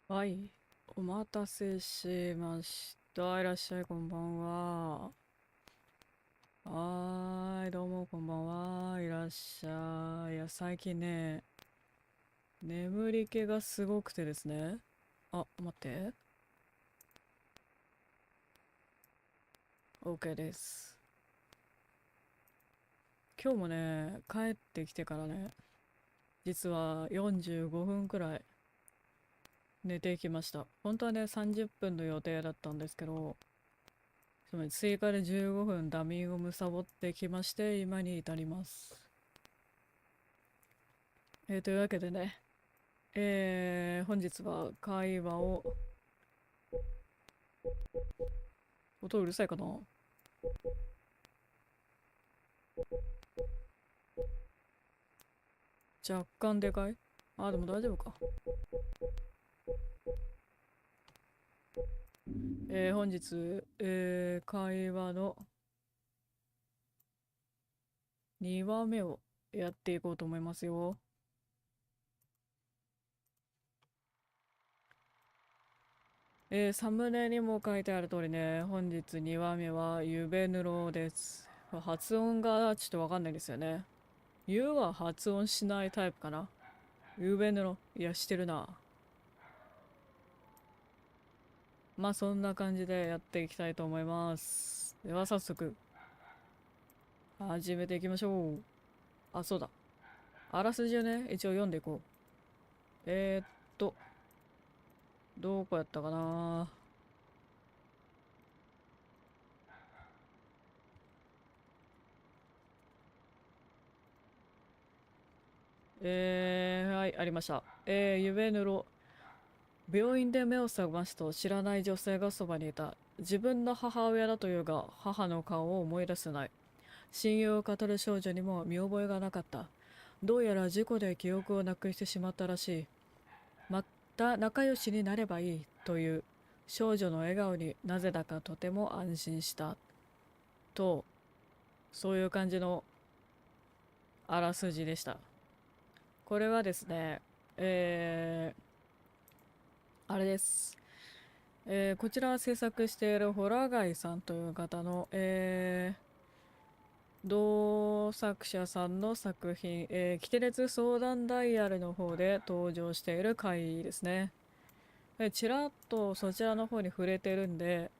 はい。お待たせしました。いらっしゃい、こんばんは。はーい、どうも、こんばんは。いらっしゃい。いや、最近ね、眠り気がすごくてですね。あ、待って。OK です。今日もね、帰ってきてからね、実は45分くらい寝てきました。本当はね、30分の予定だったんですけど、つまり追加で15分ダミーを貪ってきまして、今に至ります。というわけでね、本日は会話を、音うるさいかな？若干でかい。あ、でも大丈夫か。本日、会話の2話目をやっていこうと思いますよ。サムネにも書いてある通りね、本日2話目はゆべぬろです。発音がちょっとわかんないですよね。ゆは発音しないタイプかな。ゆべぬろ。いや、してるな。まあそんな感じでやっていきたいと思います。では早速、始めていきましょう。あ、そうだ。あらすじをね、一応読んでいこう。えーっと、どこやったかな。はい、ありました。夢ぬろ。病院で目を覚ますと知らない女性がそばにいた。自分の母親だというが、母の顔を思い出せない。親友を語る少女にも見覚えがなかった。どうやら事故で記憶をなくしてしまったらしい。また仲良しになればいいという少女の笑顔になぜだかとても安心した。と、そういう感じのあらすじでした。これはですね、あれです。こちら制作しているホラガイさんという方の、同作者さんの作品、キテレツ相談ダイヤルの方で登場している回ですね。ちらっとそちらの方に触れてるんで、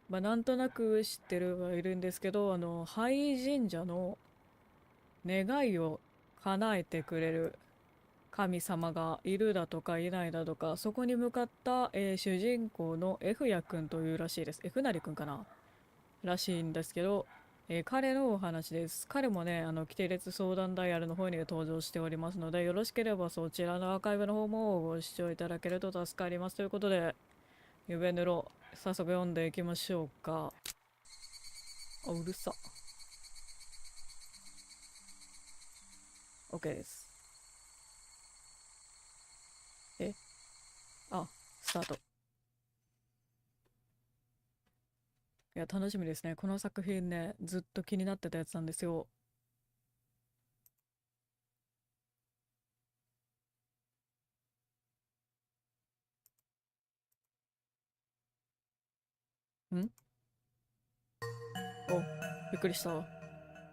まあ、なんとなく知ってるはいるんですけど、廃神社の願いを叶えてくれる神様がいるだとかいないだとか、そこに向かった、主人公の F ヤ君というらしいです。F なりくんかならしいんですけど、彼のお話です。彼もね、規定列相談ダイヤルの方に登場しておりますので、よろしければそちらのアーカイブの方もご視聴いただけると助かります。ということで、ゆべぬろ、早速読んでいきましょうか。あ、うるさ。OK です。え、あ、スタート。いや、楽しみですね。この作品ね、ずっと気になってたやつなんですよ。んお、びっくりした。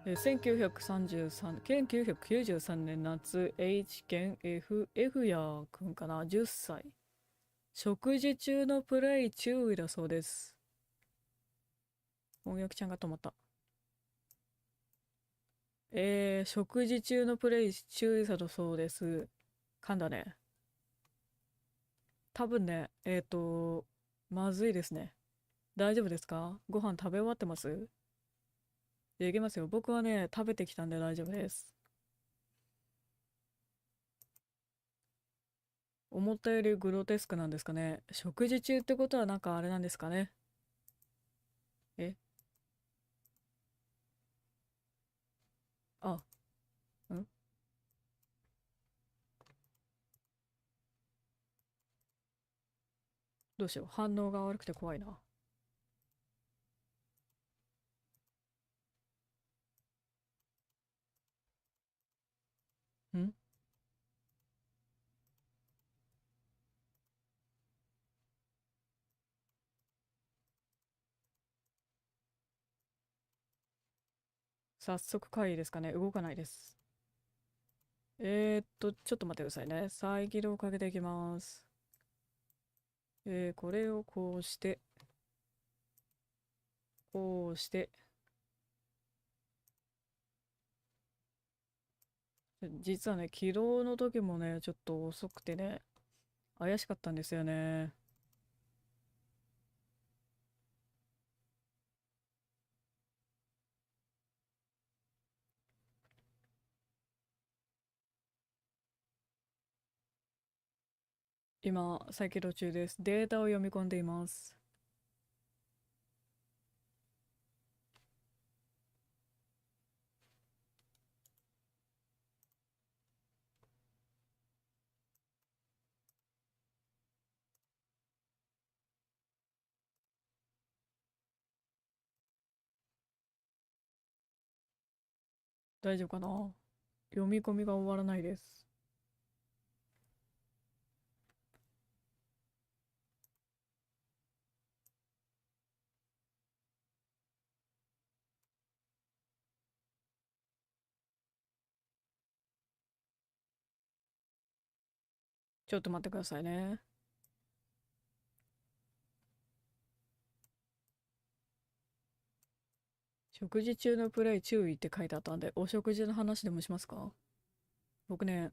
1933、1993年夏、H 県 F やくんかな、10歳。食事中のプレイ注意だそうです。翻訳ちゃんが止まった。食事中のプレイ注意だそうです。噛んだね。多分ね、まずいですね。大丈夫ですか？ご飯食べ終わってます？いきますよ。僕はね、食べてきたんで大丈夫です。思ったよりグロテスクなんですかね。食事中ってことはなんかあれなんですかね。え、あ、んどうしよう。反応が悪くて怖いな。ん早速会議ですかね。動かないです。ちょっと待ってくださいね。遮るをかけていきます。これをこうして、こうして、実はね、起動の時もね、ちょっと遅くてね、怪しかったんですよね。今、再起動中です。データを読み込んでいます。大丈夫かな？読み込みが終わらないです。ちょっと待ってくださいね。食事中のプレイ注意って書いてあったんで、お食事の話でもしますか？僕ね、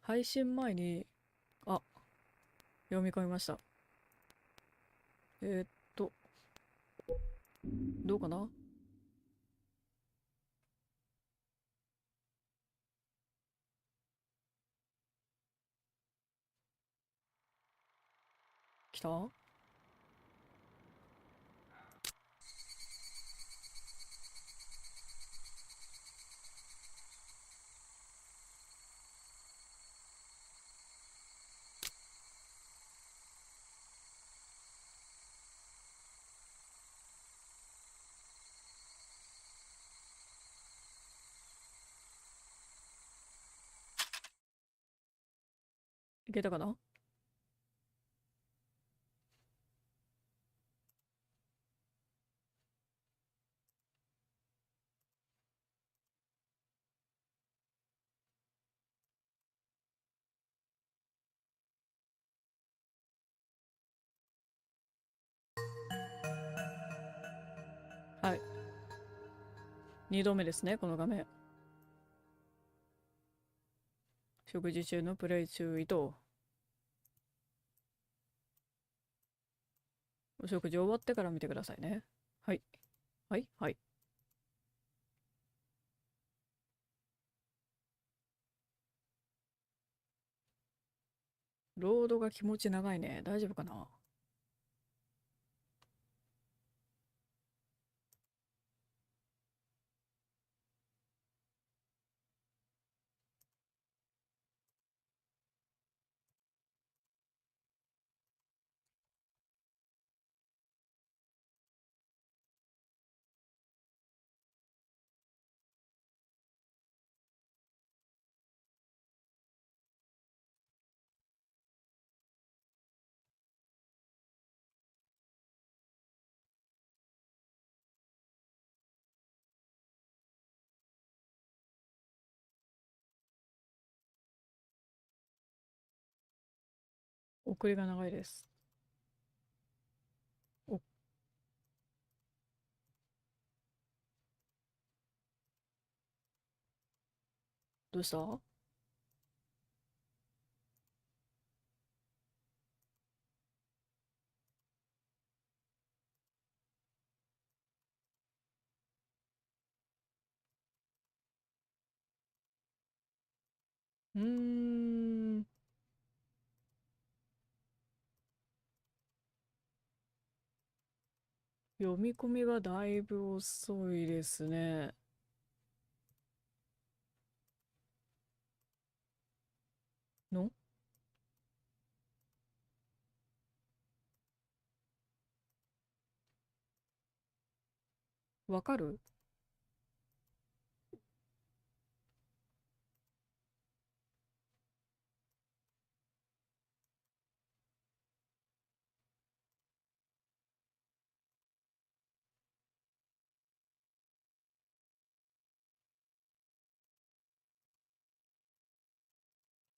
配信前に、あ、読み込みました。えーっと、どうかな？来た？いけたかな？はい。2度目ですね、この画面。食事中のプレイ注意と、お食事終わってから見てくださいね。はい。はい。はい。ロードが気持ち長いね。大丈夫かな？送りが長いです。お、どうした？うーん。読み込みがだいぶ遅いですね。のわかる？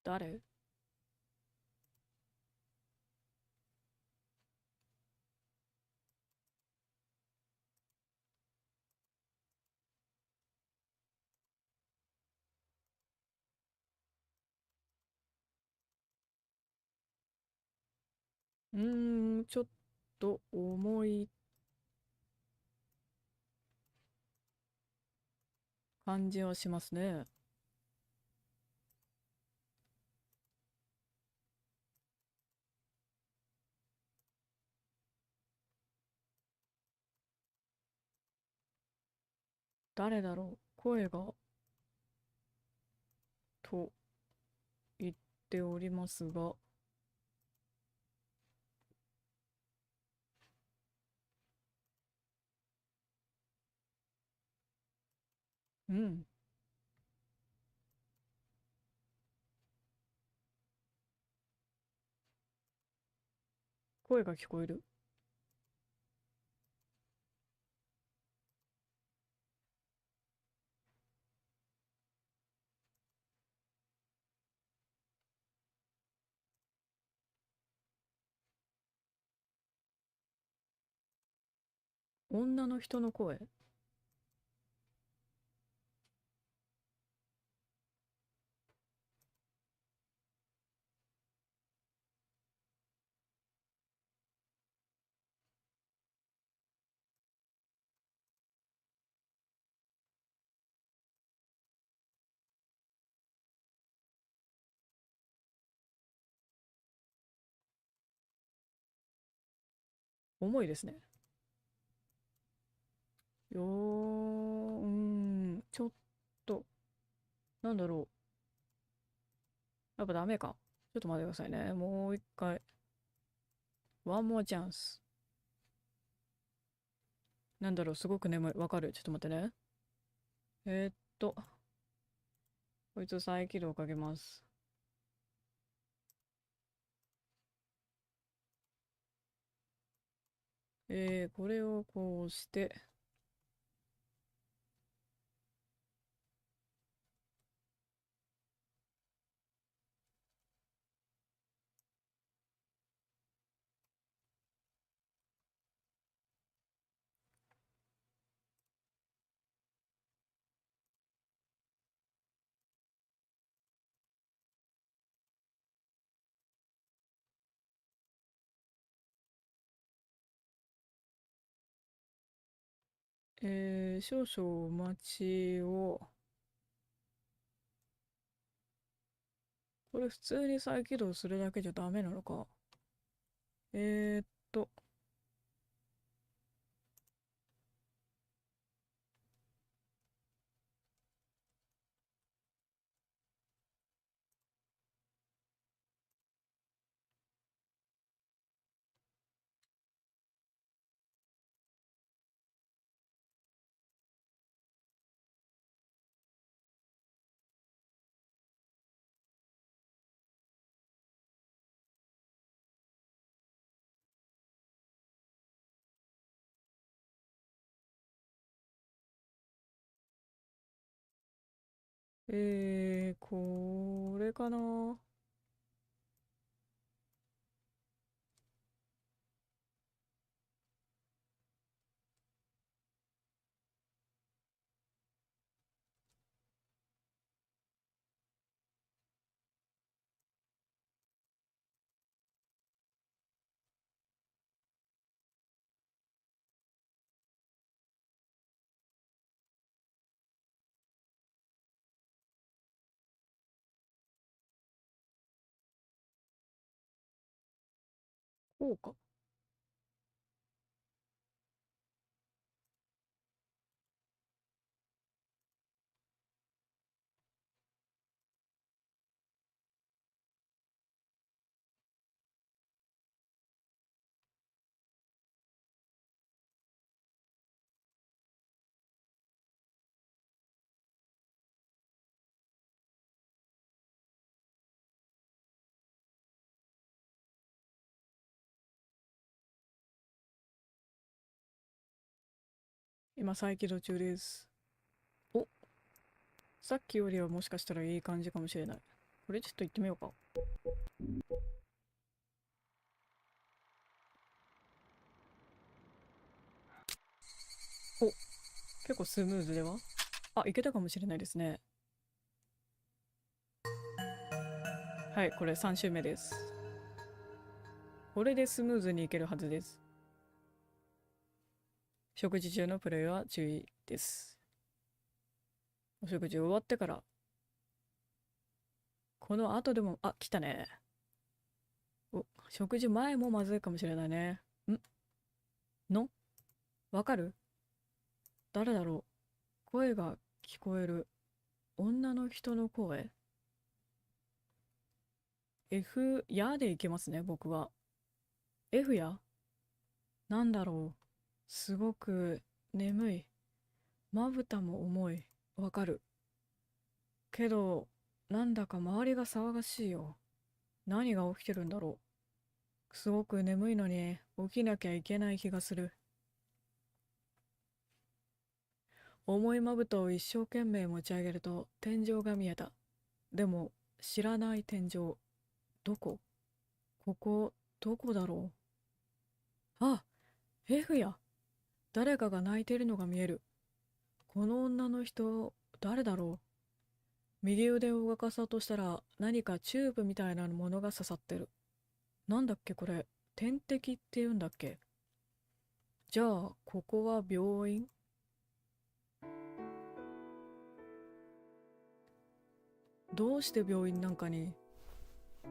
誰？ちょっと重い感じはしますね。誰だろう、声が、と言っておりますが、うん、声が聞こえる。女の人の声？重いですね。ちょっと、なんだろう。やっぱダメか。ちょっと待ってくださいね。もう一回。One more chance。なんだろう、すごく眠い。わかる。ちょっと待ってね。えーっと、こいつ再起動かけます。これをこうして、少々お待ちを。これ普通に再起動するだけじゃダメなのか。えーっと、これかな。こうか。今再起動中です。お、さっきよりはもしかしたらいい感じかもしれない。これちょっと行ってみようか。お、結構スムーズでは。あ、いけたかもしれないですね。はい、これ3周目です。これでスムーズにいけるはずです。食事中のプレイは注意です。お食事終わってから、この後でも、あ、来たね。お、食事前もまずいかもしれないね。のわかる？誰だろう？声が聞こえる。女の人の声。 F やでいけますね、僕は。F や。なんだろう。すごく眠い。まぶたも重い。わかる。けど、なんだか周りが騒がしいよ。何が起きてるんだろう。すごく眠いのに起きなきゃいけない気がする。重いまぶたを一生懸命持ち上げると天井が見えた。でも、知らない天井。どこ？ここ、どこだろう。あ、F や。誰かが泣いてるのが見える。この女の人、誰だろう。右腕を動かそうとしたら何かチューブみたいなものが刺さってる。なんだっけこれ、点滴って言うんだっけ？じゃあ、ここは病院？どうして病院なんかに？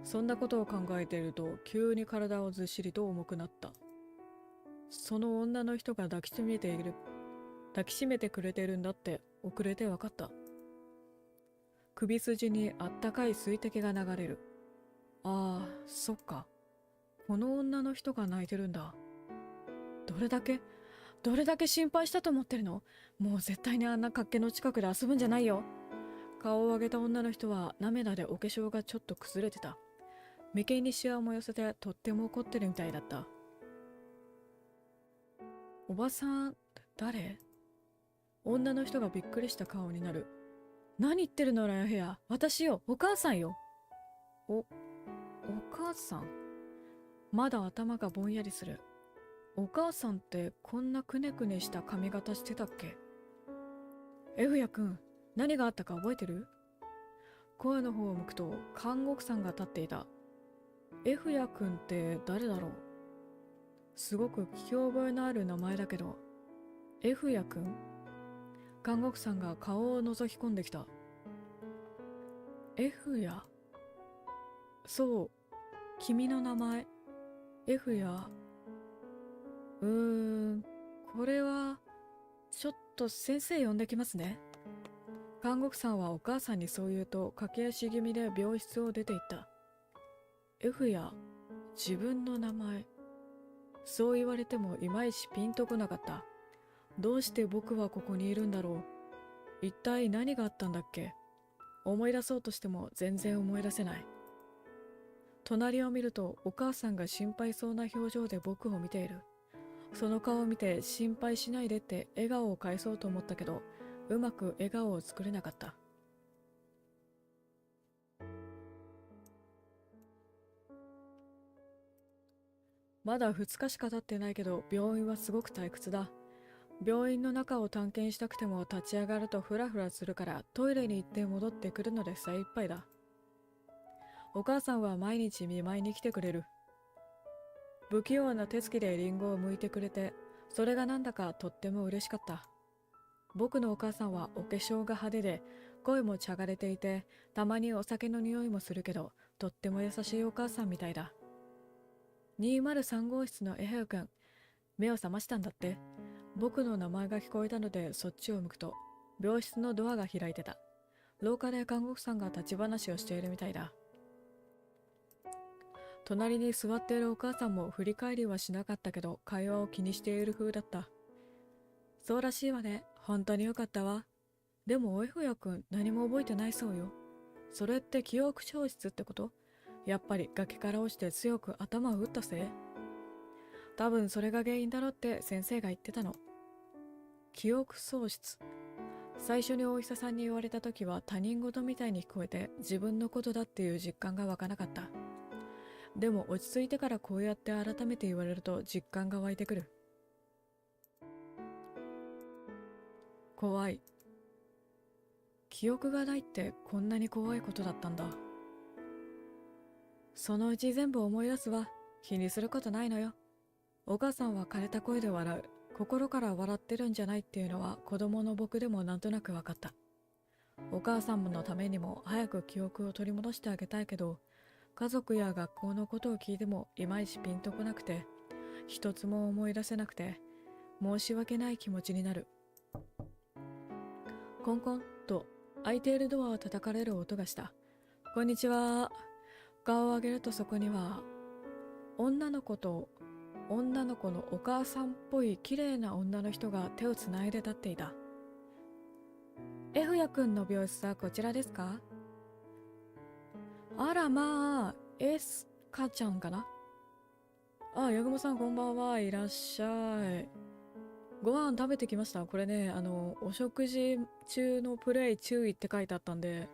そんなことを考えていると急に体をずっしりと重くなった。その女の人が抱きしめてくれてるんだって遅れて分かった。首筋にあったかい水滴が流れる。ああ、そっか。この女の人が泣いてるんだ。どれだけどれだけ心配したと思ってるの？もう絶対にあんな活気の近くで遊ぶんじゃないよ。顔を上げた女の人は涙でお化粧がちょっと崩れてた。眉間にシワをも寄せてとっても怒ってるみたいだった。おばさん、誰？女の人がびっくりした顔になる。何言ってるのよ、部屋。私よ、お母さんよ。お母さん？まだ頭がぼんやりする。お母さんってこんなくねくねした髪型してたっけ？エフヤくん、何があったか覚えてる？声の方を向くと看護婦さんが立っていた。エフヤくんって誰だろう？すごく聞き覚えのある名前だけど。エフヤくん？看護婦さんが顔を覗き込んできた。エフヤ？そう、君の名前。エフヤ。うーん、これは、ちょっと先生呼んできますね。看護婦さんはお母さんにそう言うと駆け足気味で病室を出て行った。F や自分の名前。そう言われてもいまいちピンとこなかった。どうして僕はここにいるんだろう。一体何があったんだっけ？思い出そうとしても全然思い出せない。隣を見るとお母さんが心配そうな表情で僕を見ている。その顔を見て心配しないでって笑顔を返そうと思ったけど、うまく笑顔を作れなかった。まだ2日しか経ってないけど病院はすごく退屈だ。病院の中を探検したくても立ち上がるとフラフラするからトイレに行って戻ってくるので精一杯だ。お母さんは毎日見舞いに来てくれる。不器用な手つきでリンゴを剥いてくれて、それがなんだかとっても嬉しかった。僕のお母さんはお化粧が派手で、声もちゃがれていて、たまにお酒の匂いもするけど、とっても優しいお母さんみたいだ。203号室のエヘウ君、目を覚ましたんだって。僕の名前が聞こえたのでそっちを向くと、病室のドアが開いてた。廊下で看護婦さんが立ち話をしているみたいだ。隣に座っているお母さんも振り返りはしなかったけど、会話を気にしている風だった。そうらしいわね。本当によかったわ。でもおえふやくん何も覚えてないそうよ。それって記憶喪失ってこと？やっぱり崖から落ちて強く頭を打ったせい？多分それが原因だろって先生が言ってたの。記憶喪失。最初にお医者さんに言われた時は他人事みたいに聞こえて自分のことだっていう実感が湧かなかった。でも落ち着いてからこうやって改めて言われると実感が湧いてくる。怖い。記憶がないってこんなに怖いことだったんだ。そのうち全部思い出すわ。気にすることないのよ。お母さんは枯れた声で笑う。心から笑ってるんじゃないっていうのは子供の僕でもなんとなく分かった。お母さんのためにも早く記憶を取り戻してあげたいけど、家族や学校のことを聞いてもいまいちピンとこなくて、一つも思い出せなくて、申し訳ない気持ちになる。コンコンと開いているドアを叩かれる音がした。こんにちは。顔を上げるとそこには、女の子と女の子のお母さんっぽい綺麗な女の人が手をつないで立っていた。F やくんの病室はこちらですか？あらまあ、エスカちゃんかな。あ、ヤグモさんこんばんは。いらっしゃい。ご飯食べてきました。これね、お食事中のプレイ注意って書いてあったんで、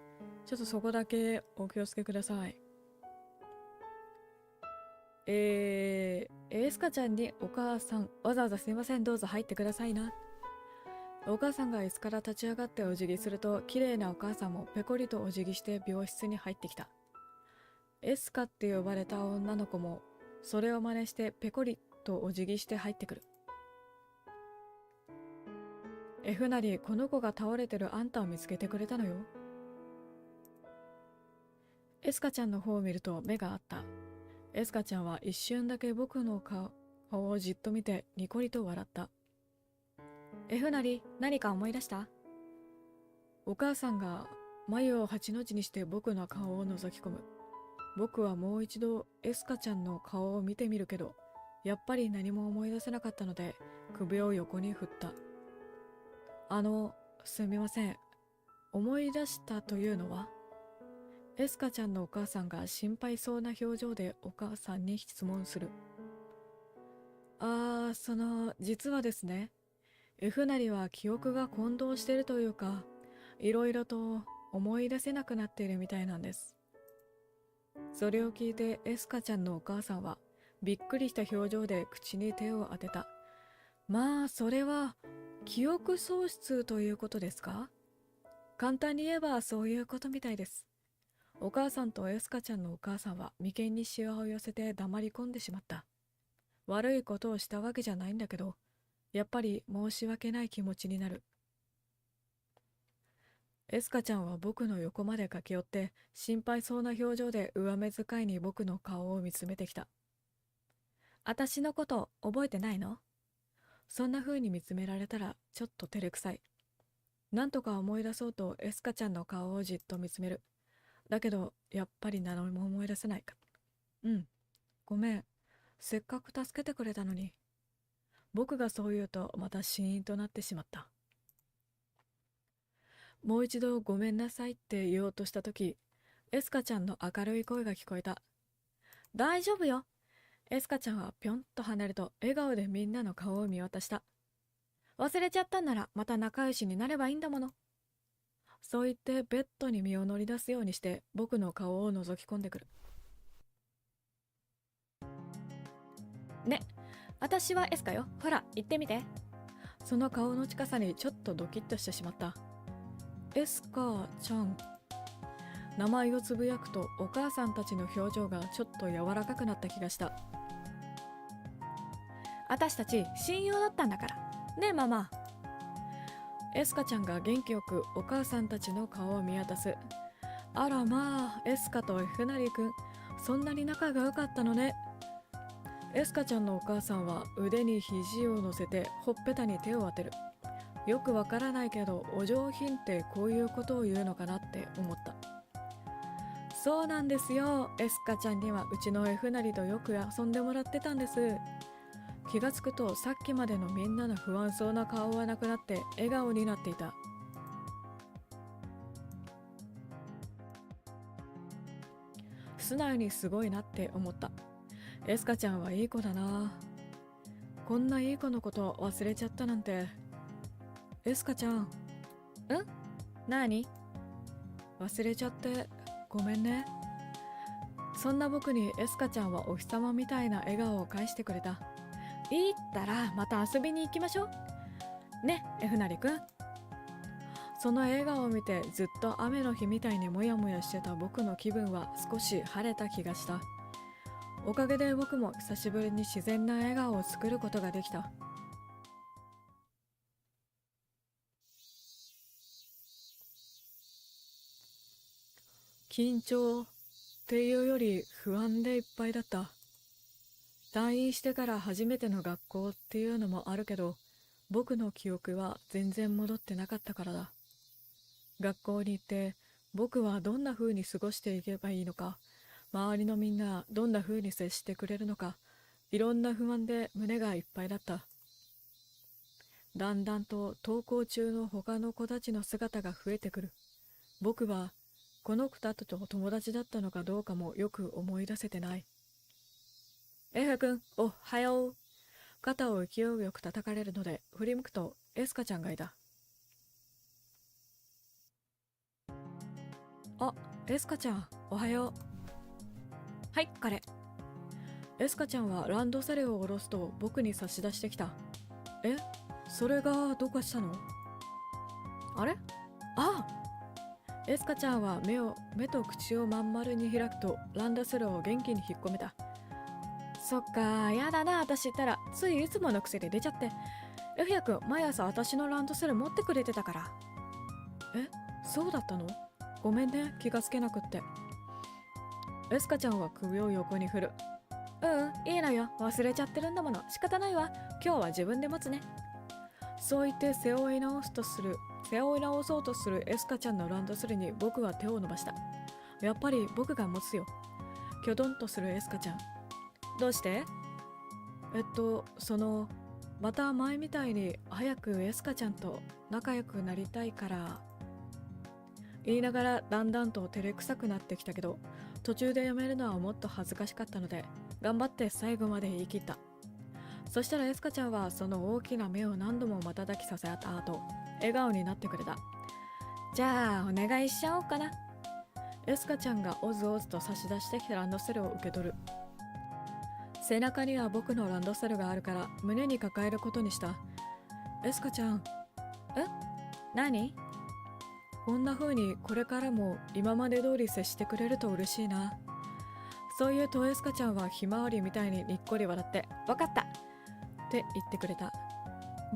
ちょっとそこだけお気をつけください。エスカちゃんにお母さん、わざわざすいません、どうぞ入ってくださいな。お母さんが椅子から立ち上がってお辞儀すると、綺麗なお母さんもペコリとお辞儀して病室に入ってきた。エスカって呼ばれた女の子も、それを真似してペコリとお辞儀して入ってくる。Fなり、この子が倒れてるあんたを見つけてくれたのよ。エスカちゃんの方を見ると目があった。エスカちゃんは一瞬だけ僕の顔をじっと見てニコリと笑った。Fなり、何か思い出した？お母さんが眉を8の字にして僕の顔を覗き込む。僕はもう一度エスカちゃんの顔を見てみるけど、やっぱり何も思い出せなかったので首を横に振った。すみません。思い出したというのは？エスカちゃんのお母さんが心配そうな表情でお母さんに質問する。実はですね、Fなりは記憶が混同してるというか、いろいろと思い出せなくなっているみたいなんです。それを聞いてエスカちゃんのお母さんはびっくりした表情で口に手を当てた。まあ、それは記憶喪失ということですか？簡単に言えばそういうことみたいです。お母さんとエスカちゃんのお母さんは眉間にシワを寄せて黙り込んでしまった。悪いことをしたわけじゃないんだけど、やっぱり申し訳ない気持ちになる。エスカちゃんは僕の横まで駆け寄って心配そうな表情で上目遣いに僕の顔を見つめてきた。私のこと覚えてないの？そんな風に見つめられたらちょっと照れくさい。なんとか思い出そうとエスカちゃんの顔をじっと見つめる。だけどやっぱり何も思い出せないか。うん、ごめん。せっかく助けてくれたのに。僕がそう言うとまたシーンとなってしまった。もう一度ごめんなさいって言おうとした時、エスカちゃんの明るい声が聞こえた。大丈夫よ。エスカちゃんはぴょんと離れると笑顔でみんなの顔を見渡した。忘れちゃったんならまた仲良しになればいいんだもの。そう言ってベッドに身を乗り出すようにして僕の顔を覗き込んでくる。ね、私はエスカよ。ほら、言ってみて。その顔の近さにちょっとドキッとしてしまった。エスカちゃん。名前をつぶやくとお母さんたちの表情がちょっと柔らかくなった気がした。私たち親友だったんだから。ねえママ。エスカちゃんが元気よくお母さんたちの顔を見渡す。あらまあ、エスカとFなりくん、そんなに仲が良かったのね。エスカちゃんのお母さんは腕に肘を乗せてほっぺたに手を当てる。よくわからないけど、お上品ってこういうことを言うのかなって思った。そうなんですよ。エスカちゃんにはうちのFなりとよく遊んでもらってたんです。気がつくとさっきまでのみんなの不安そうな顔はなくなって笑顔になっていた。素直にすごいなって思った。エスカちゃんはいい子だな。こんないい子のこと忘れちゃったなんて。エスカちゃん。ん？何？忘れちゃってごめんね。そんな僕にエスカちゃんはお日様みたいな笑顔を返してくれた。いいったらまた遊びに行きましょう。ね、F なりくん。その笑顔を見てずっと雨の日みたいにモヤモヤしてた僕の気分は少し晴れた気がした。おかげで僕も久しぶりに自然な笑顔を作ることができた。緊張っていうより不安でいっぱいだった。退院してから初めての学校っていうのもあるけど、僕の記憶は全然戻ってなかったからだ。学校に行って僕はどんな風に過ごしていけばいいのか、周りのみんなどんな風に接してくれるのか、いろんな不安で胸がいっぱいだった。だんだんと登校中の他の子たちの姿が増えてくる。僕はこの子たちと友達だったのかどうかもよく思い出せてない。エフ君、おはよう。肩を勢いよく叩かれるので振り向くとエスカちゃんがいた。あ、エスカちゃん、おはよう。はい、彼。エスカちゃんはランドセルを下ろすと僕に差し出してきた。え、それがどうかしたの？あれ？ああ、エスカちゃんは目と口をまん丸に開くとランドセルを元気に引っ込めた。そっか、やだな、私ったらついいつもの癖で出ちゃって。エフヤ君、毎朝私のランドセル持ってくれてたから。え、そうだったの？ごめんね、気がつけなくって。エスカちゃんは首を横に振る。いいのよ、忘れちゃってるんだもの、仕方ないわ。今日は自分で持つね。そう言って背負い直そうとするエスカちゃんのランドセルに僕は手を伸ばした。やっぱり僕が持つよ。きょどんとするエスカちゃん。どうして？また前みたいに早くエスカちゃんと仲良くなりたいから。言いながらだんだんと照れくさくなってきたけど、途中でやめるのはもっと恥ずかしかったので、頑張って最後まで言い切った。そしたらエスカちゃんはその大きな目を何度も瞬きさせた後、笑顔になってくれた。じゃあお願いしちゃおうかな。エスカちゃんがおずおずと差し出してきたランドセルを受け取る。背中には僕のランドセルがあるから胸に抱えることにした。エスカちゃん。え？何？こんな風にこれからも今まで通り接してくれると嬉しいな。そういうとエスカちゃんはひまわりみたいににっこり笑って、わかったって言ってくれた。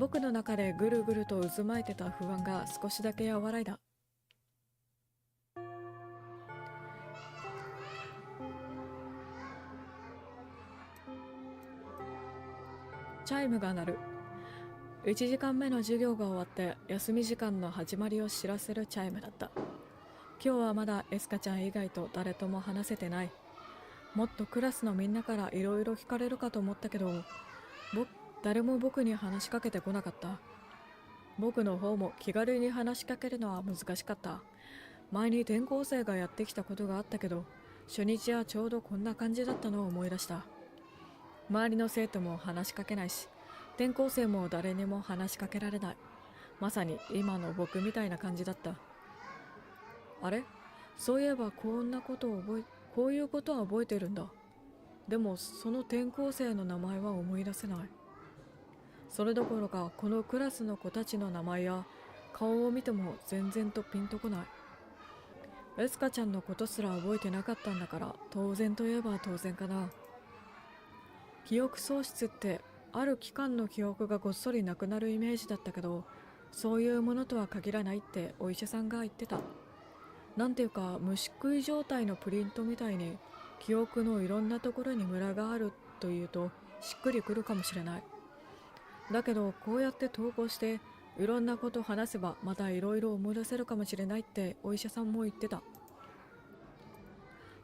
僕の中でぐるぐると渦巻いてた不安が少しだけ和らいだ。チャイムが鳴る。1時間目の授業が終わって休み時間の始まりを知らせるチャイムだった。今日はまだエスカちゃん以外と誰とも話せてない。もっとクラスのみんなからいろいろ聞かれるかと思ったけど、誰も僕に話しかけてこなかった。僕の方も気軽に話しかけるのは難しかった。前に転校生がやってきたことがあったけど、初日はちょうどこんな感じだったのを思い出した。周りの生徒も話しかけないし、転校生も誰にも話しかけられない。まさに今の僕みたいな感じだった。あれ？そういえばこういうことは覚えてるんだ。でもその転校生の名前は思い出せない。それどころかこのクラスの子たちの名前や顔を見ても全然とピンとこない。エスカちゃんのことすら覚えてなかったんだから当然といえば当然かな。記憶喪失ってある期間の記憶がごっそりなくなるイメージだったけど、そういうものとは限らないってお医者さんが言ってた。なんていうか虫食い状態のプリントみたいに記憶のいろんなところにムラがあるというとしっくりくるかもしれない。だけどこうやって投稿していろんなこと話せばまたいろいろ思い出せるかもしれないってお医者さんも言ってた。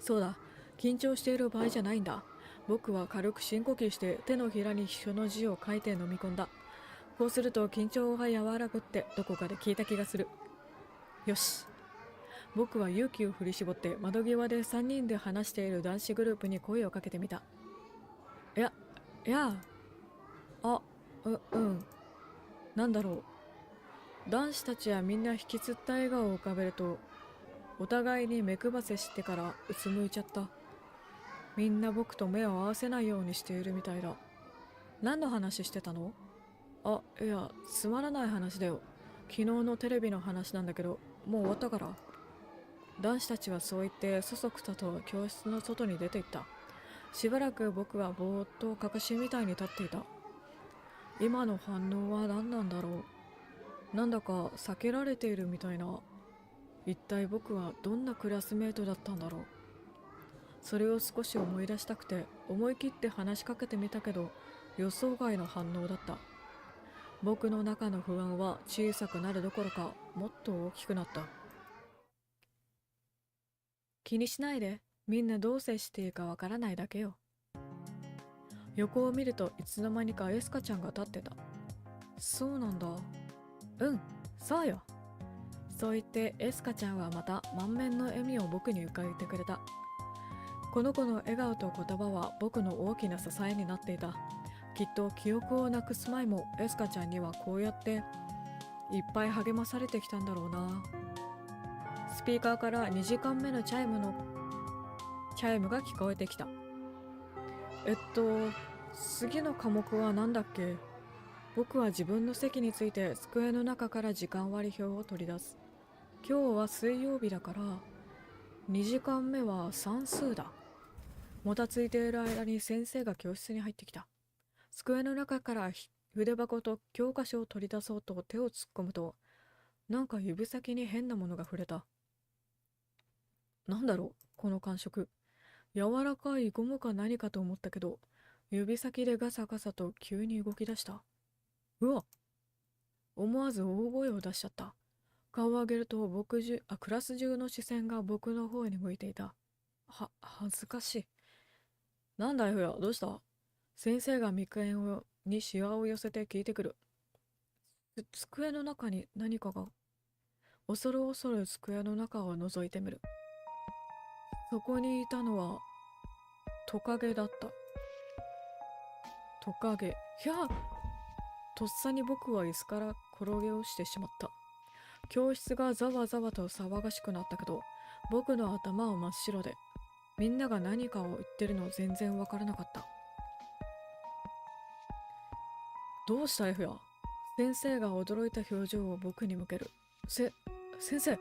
そうだ、緊張している場合じゃないんだ。僕は軽く深呼吸して手のひらに書の字を書いて飲み込んだ。こうすると緊張が和らぐってどこかで聞いた気がする。よし。僕は勇気を振り絞って窓際で3人で話している男子グループに声をかけてみた。いや、いや、あ、うん、なんだろう。男子たちはみんな引きつった笑顔を浮かべると、お互いに目配せしてからうつむいちゃった。みんな僕と目を合わせないようにしているみたいだ。何の話してたの？あ、いや、つまらない話だよ。昨日のテレビの話なんだけど、もう終わったから。男子たちはそう言ってそそくさと教室の外に出て行った。しばらく僕はぼーっとかかしみたいに立っていた。今の反応は何なんだろう。なんだか避けられているみたいな。一体僕はどんなクラスメートだったんだろう。それを少し思い出したくて思い切って話しかけてみたけど、予想外の反応だった。僕の中の不安は小さくなるどころかもっと大きくなった。気にしないで、みんなどう接していいかわからないだけよ。横を見るといつの間にかエスカちゃんが立ってた。そうなんだ。うん、そうよ。そう言ってエスカちゃんはまた満面の笑みを僕に浮かべてくれた。この子の笑顔と言葉は僕の大きな支えになっていた。きっと記憶をなくす前もエスカちゃんにはこうやっていっぱい励まされてきたんだろうな。スピーカーから2時間目のチャイムが聞こえてきた。次の科目は何だっけ？僕は自分の席について机の中から時間割表を取り出す。今日は水曜日だから2時間目は算数だ。もたついている間に先生が教室に入ってきた。机の中から筆箱と教科書を取り出そうと手を突っ込むと、なんか指先に変なものが触れた。なんだろう、この感触。柔らかいゴムか何かと思ったけど、指先でガサガサと急に動き出した。うわ！思わず大声を出しちゃった。顔を上げるとクラス中の視線が僕の方に向いていた。恥ずかしい。なんだよや、どうした？先生が眉間にシワを寄せて聞いてくる。机の中に何かが。恐る恐る机の中を覗いてみる。そこにいたのはトカゲだった。トカゲ。ひゃあ！とっさに僕は椅子から転げ落ちてしまった。教室がざわざわと騒がしくなったけど、僕の頭は真っ白で、みんなが何かを言ってるの全然わからなかった。どうした F や？先生が驚いた表情を僕に向ける。先生、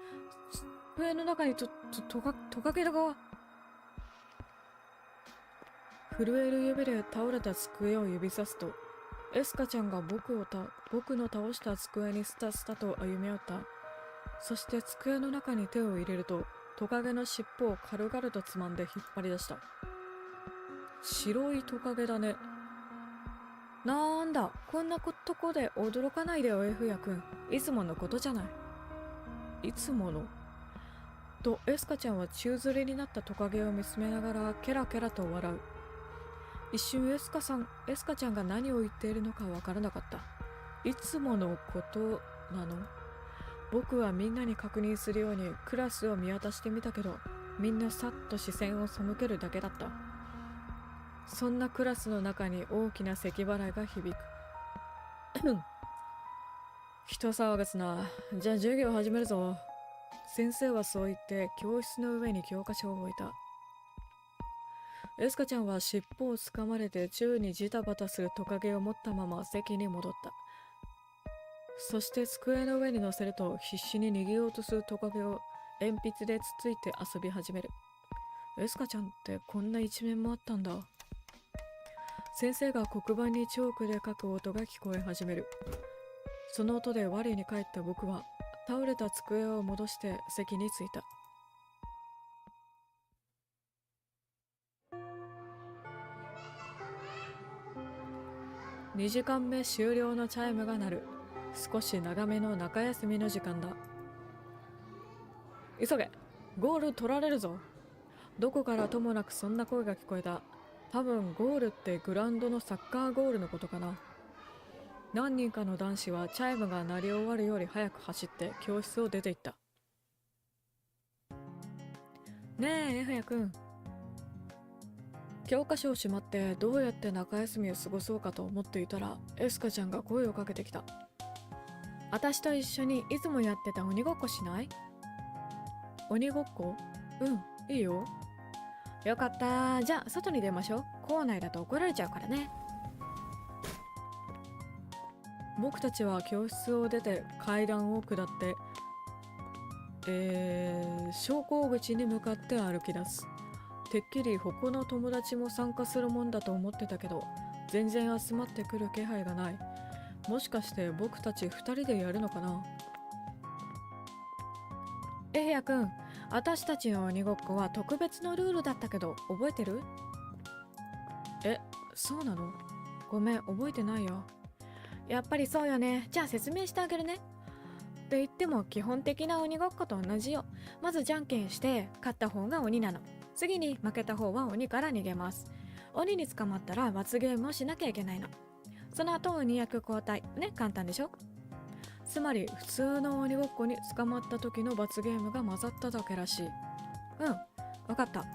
机の中にトカゲが。震える指で倒れた机を指さすと、エスカちゃんが僕の倒した机にスタスタと歩み寄った。そして机の中に手を入れると、トカゲの尻尾を軽々とつまんで引っ張り出した。白いトカゲだね。なんだ、こんなとこで驚かないでよ、F やくん。いつものことじゃない。いつものと、エスカちゃんは宙づりになったトカゲを見つめながらケラケラと笑う。一瞬エスカちゃんが何を言っているのかわからなかった。いつものことなの？僕はみんなに確認するようにクラスを見渡してみたけど、みんなさっと視線を背けるだけだった。そんなクラスの中に大きな咳払いが響く。人騒がすな。じゃあ授業始めるぞ。先生はそう言って教室の上に教科書を置いた。エスカちゃんは尻尾をつかまれて宙にジタバタするトカゲを持ったまま席に戻った。そして机の上に乗せると必死に逃げようとするトカゲを鉛筆でつついて遊び始める。エスカちゃんってこんな一面もあったんだ。先生が黒板にチョークで書く音が聞こえ始める。その音で我に返った僕は倒れた机を戻して席に着いた。2時間目終了のチャイムが鳴る。少し長めの中休みの時間だ。急げ、ゴール取られるぞ。どこからともなくそんな声が聞こえた。多分ゴールってグラウンドのサッカーゴールのことかな。何人かの男子はチャイムが鳴り終わるより早く走って教室を出て行った。ねえ、エフヤくん。教科書をしまってどうやって中休みを過ごそうかと思っていたら、エスカちゃんが声をかけてきた。私と一緒にいつもやってた鬼ごっこしない？鬼ごっこ？うん、いいよ。よかった。じゃあ外に出ましょう。校内だと怒られちゃうからね。僕たちは教室を出て階段を下って、昇降口に向かって歩き出す。てっきり他の友達も参加するもんだと思ってたけど、全然集まってくる気配がない。もしかして僕たち2人でやるのかな？えやくん、私たちの鬼ごっこは特別のルールだったけど覚えてる？え、そうなの？ごめん、覚えてないよ。やっぱりそうよね。じゃあ説明してあげるね。って言っても基本的な鬼ごっこと同じよ。まずじゃんけんして勝った方が鬼なの。次に負けた方は鬼から逃げます。鬼に捕まったら罰ゲームをしなきゃいけないの。その後鬼役交代。ね、簡単でしょ？つまり普通の鬼ごっこに捕まった時の罰ゲームが混ざっただけらしい。うん、わかった。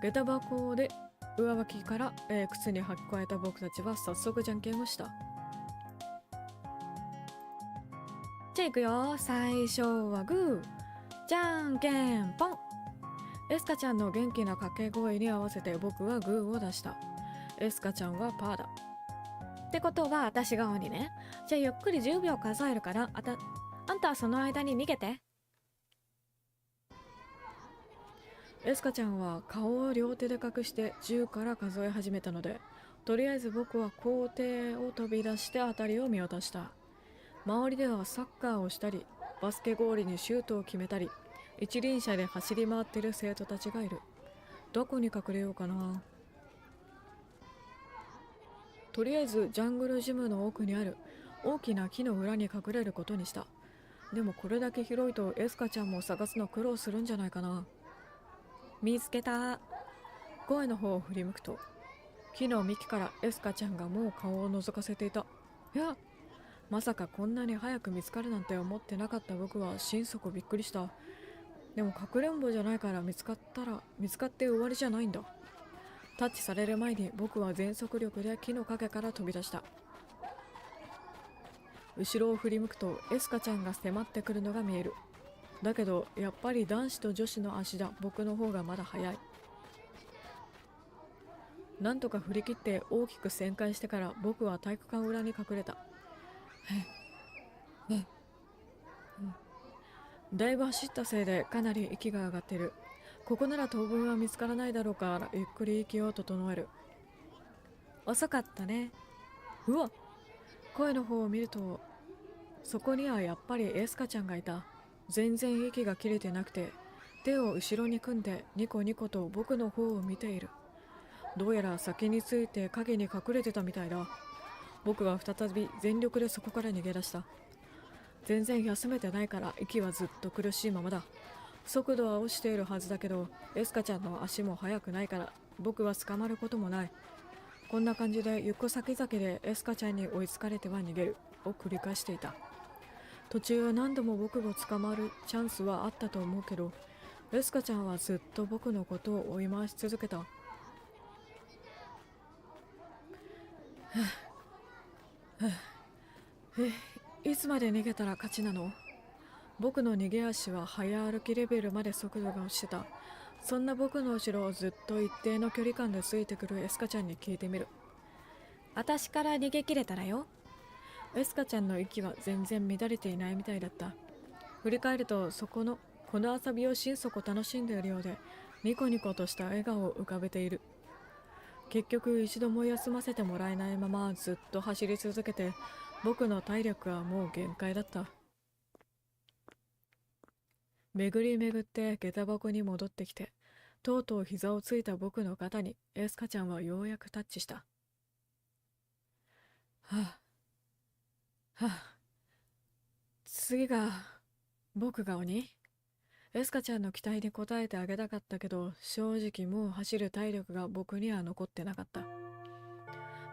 下駄箱で上履きから、靴に履き替えた僕たちは早速じゃんけんをした。じゃあ行くよ。最初はグー、じゃんけんポン。エスカちゃんの元気な掛け声に合わせて僕はグーを出した。エスカちゃんはパーだ。ってことは私が鬼ね。じゃあゆっくり10秒数えるから、あんたはその間に逃げて。エスカちゃんは顔を両手で隠して10から数え始めたので、とりあえず僕は校庭を飛び出して辺りを見渡した。周りではサッカーをしたり、バスケゴールにシュートを決めたり、一輪車で走り回っている生徒たちがいる。どこに隠れようかな。とりあえずジャングルジムの奥にある大きな木の裏に隠れることにした。でもこれだけ広いとエスカちゃんも探すの苦労するんじゃないかな。見つけた。声の方を振り向くと、木の幹からエスカちゃんがもう顔を覗かせていた。いや、まさかこんなに早く見つかるなんて思ってなかった僕は心底びっくりした。でもかくれんぼじゃないから見つかって終わりじゃないんだ。タッチされる前に僕は全速力で木の陰から飛び出した。後ろを振り向くとエスカちゃんが迫ってくるのが見える。だけどやっぱり男子と女子の足だ。僕の方がまだ速い。なんとか振り切って大きく旋回してから僕は体育館裏に隠れた。だいぶ走ったせいでかなり息が上がってる。ここなら当分は見つからないだろうからゆっくり息を整える。遅かったね。うわ、声の方を見るとそこにはやっぱりエスカちゃんがいた。全然息が切れてなくて手を後ろに組んでニコニコと僕の方を見ている。どうやら先について影に隠れてたみたいだ。僕は再び全力でそこから逃げ出した。全然休めてないから息はずっと苦しいままだ。速度は落ちているはずだけどエスカちゃんの足も速くないから僕は捕まることもない。こんな感じで行く先々でエスカちゃんに追いつかれては逃げるを繰り返していた。途中何度も僕を捕まるチャンスはあったと思うけど、エスカちゃんはずっと僕のことを追い回し続けた。いつまで逃げたら勝ちなの？僕の逃げ足は早歩きレベルまで速度が落ちてた。そんな僕の後ろをずっと一定の距離感でついてくるエスカちゃんに聞いてみる。私から逃げ切れたらよ。エスカちゃんの息は全然乱れていないみたいだった。振り返るとこの遊びを心底楽しんでいるようでニコニコとした笑顔を浮かべている。結局一度も休ませてもらえないままずっと走り続けて僕の体力はもう限界だった。巡り巡って下駄箱に戻ってきてとうとう膝をついた僕の肩にエスカちゃんはようやくタッチした。はあ、はあ、次が僕が鬼？エスカちゃんの期待に応えてあげたかったけど正直もう走る体力が僕には残ってなかった。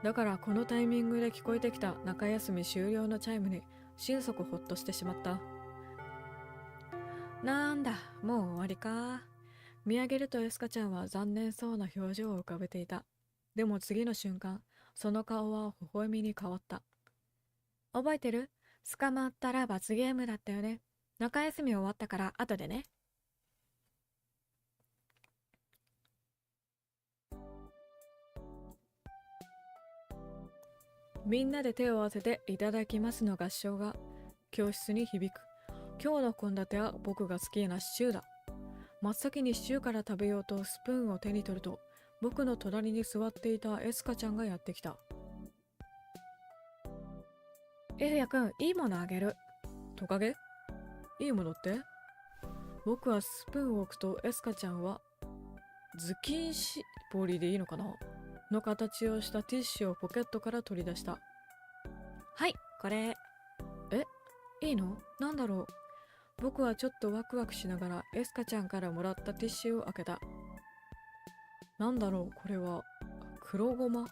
だからこのタイミングで聞こえてきた中休み終了のチャイムに心底ほっとしてしまった。なんだ、もう終わりか。見上げるとエスカちゃんは残念そうな表情を浮かべていた。でも次の瞬間、その顔は微笑みに変わった。覚えてる？捕まったら罰ゲームだったよね。中休み終わったから後でね。みんなで手を合わせていただきますの合唱が教室に響く。今日の献立は僕が好きなシチューだ。真っ先にシチューから食べようとスプーンを手に取ると、僕の隣に座っていたエスカちゃんがやってきた。エフヤくん、いいものあげる。トカゲ？いいものって？僕はスプーンを置くとエスカちゃんはズキンシボリでいいのかなの形をしたティッシュをポケットから取り出した。はい、これ。え、いいの？なんだろう。僕はちょっとワクワクしながらエスカちゃんからもらったティッシュを開けた。なんだろう、これは。黒ごま。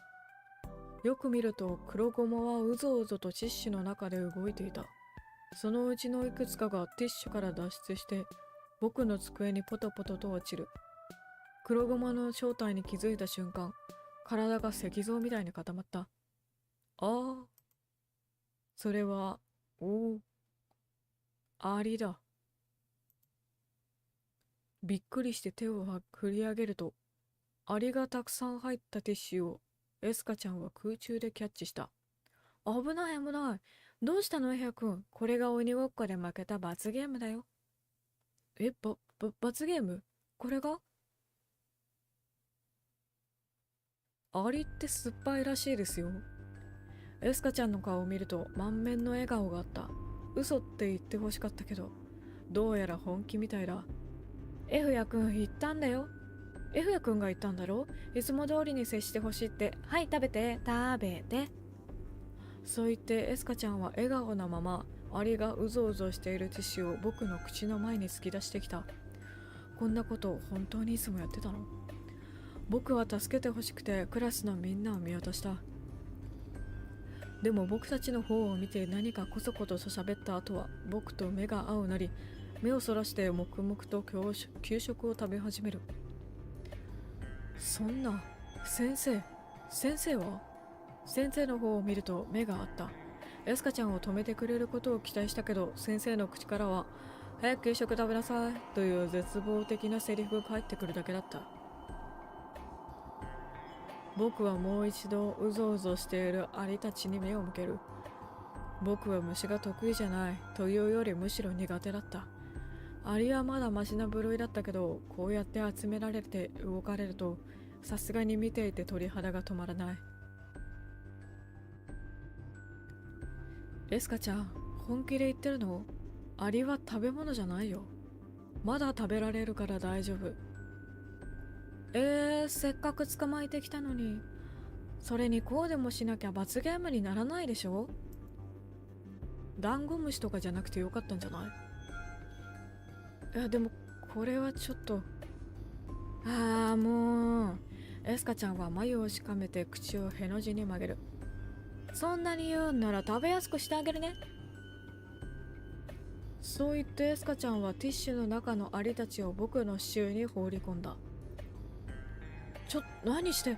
よく見ると黒ごまはうぞうぞとティッシュの中で動いていた。そのうちのいくつかがティッシュから脱出して僕の机にポトポトと落ちる。黒ごまの正体に気づいた瞬間、体が石像みたいに固まった。ああ、それは、おお、アリだ。びっくりして手を振り上げると、アリがたくさん入ったティッシュをエスカちゃんは空中でキャッチした。危ない危ない。どうしたのエヘ君。これが鬼ごっこで負けた罰ゲームだよ。罰ゲーム？これが？アリって酸っぱいらしいですよ。エスカちゃんの顔を見ると満面の笑顔があった。嘘って言ってほしかったけど、どうやら本気みたいだ。エフヤ君言ったんだよ。エフヤ君が言ったんだろ？いつも通りに接してほしいって。はい、食べて、食べて。そう言ってエスカちゃんは笑顔なまま、アリがうぞうぞしているティッシュを僕の口の前に突き出してきた。こんなことを本当にいつもやってたの？僕は助けてほしくてクラスのみんなを見渡した。でも僕たちの方を見て何かこそこと喋った後は僕と目が合うなり、目をそらして黙々と給食を食べ始める。そんな、先生は？先生の方を見ると目があった。エスカちゃんを止めてくれることを期待したけど、先生の口からは早く給食食べなさいという絶望的なセリフが返ってくるだけだった。僕はもう一度うぞうぞしているアリたちに目を向ける。僕は虫が得意じゃないというよりむしろ苦手だった。アリはまだマシな部類だったけど、こうやって集められて動かれるとさすがに見ていて鳥肌が止まらない。エスカちゃん、本気で言ってるの？アリは食べ物じゃないよ。まだ食べられるから大丈夫。せっかく捕まえてきたのに。それにこうでもしなきゃ罰ゲームにならないでしょ？ダンゴムシとかじゃなくてよかったんじゃない？いやでもこれはちょっと。もう。エスカちゃんは眉をしかめて口をへの字に曲げる。そんなに言うんなら食べやすくしてあげるね。そう言ってエスカちゃんはティッシュの中のアリたちを僕のシチューに放り込んだ。何して。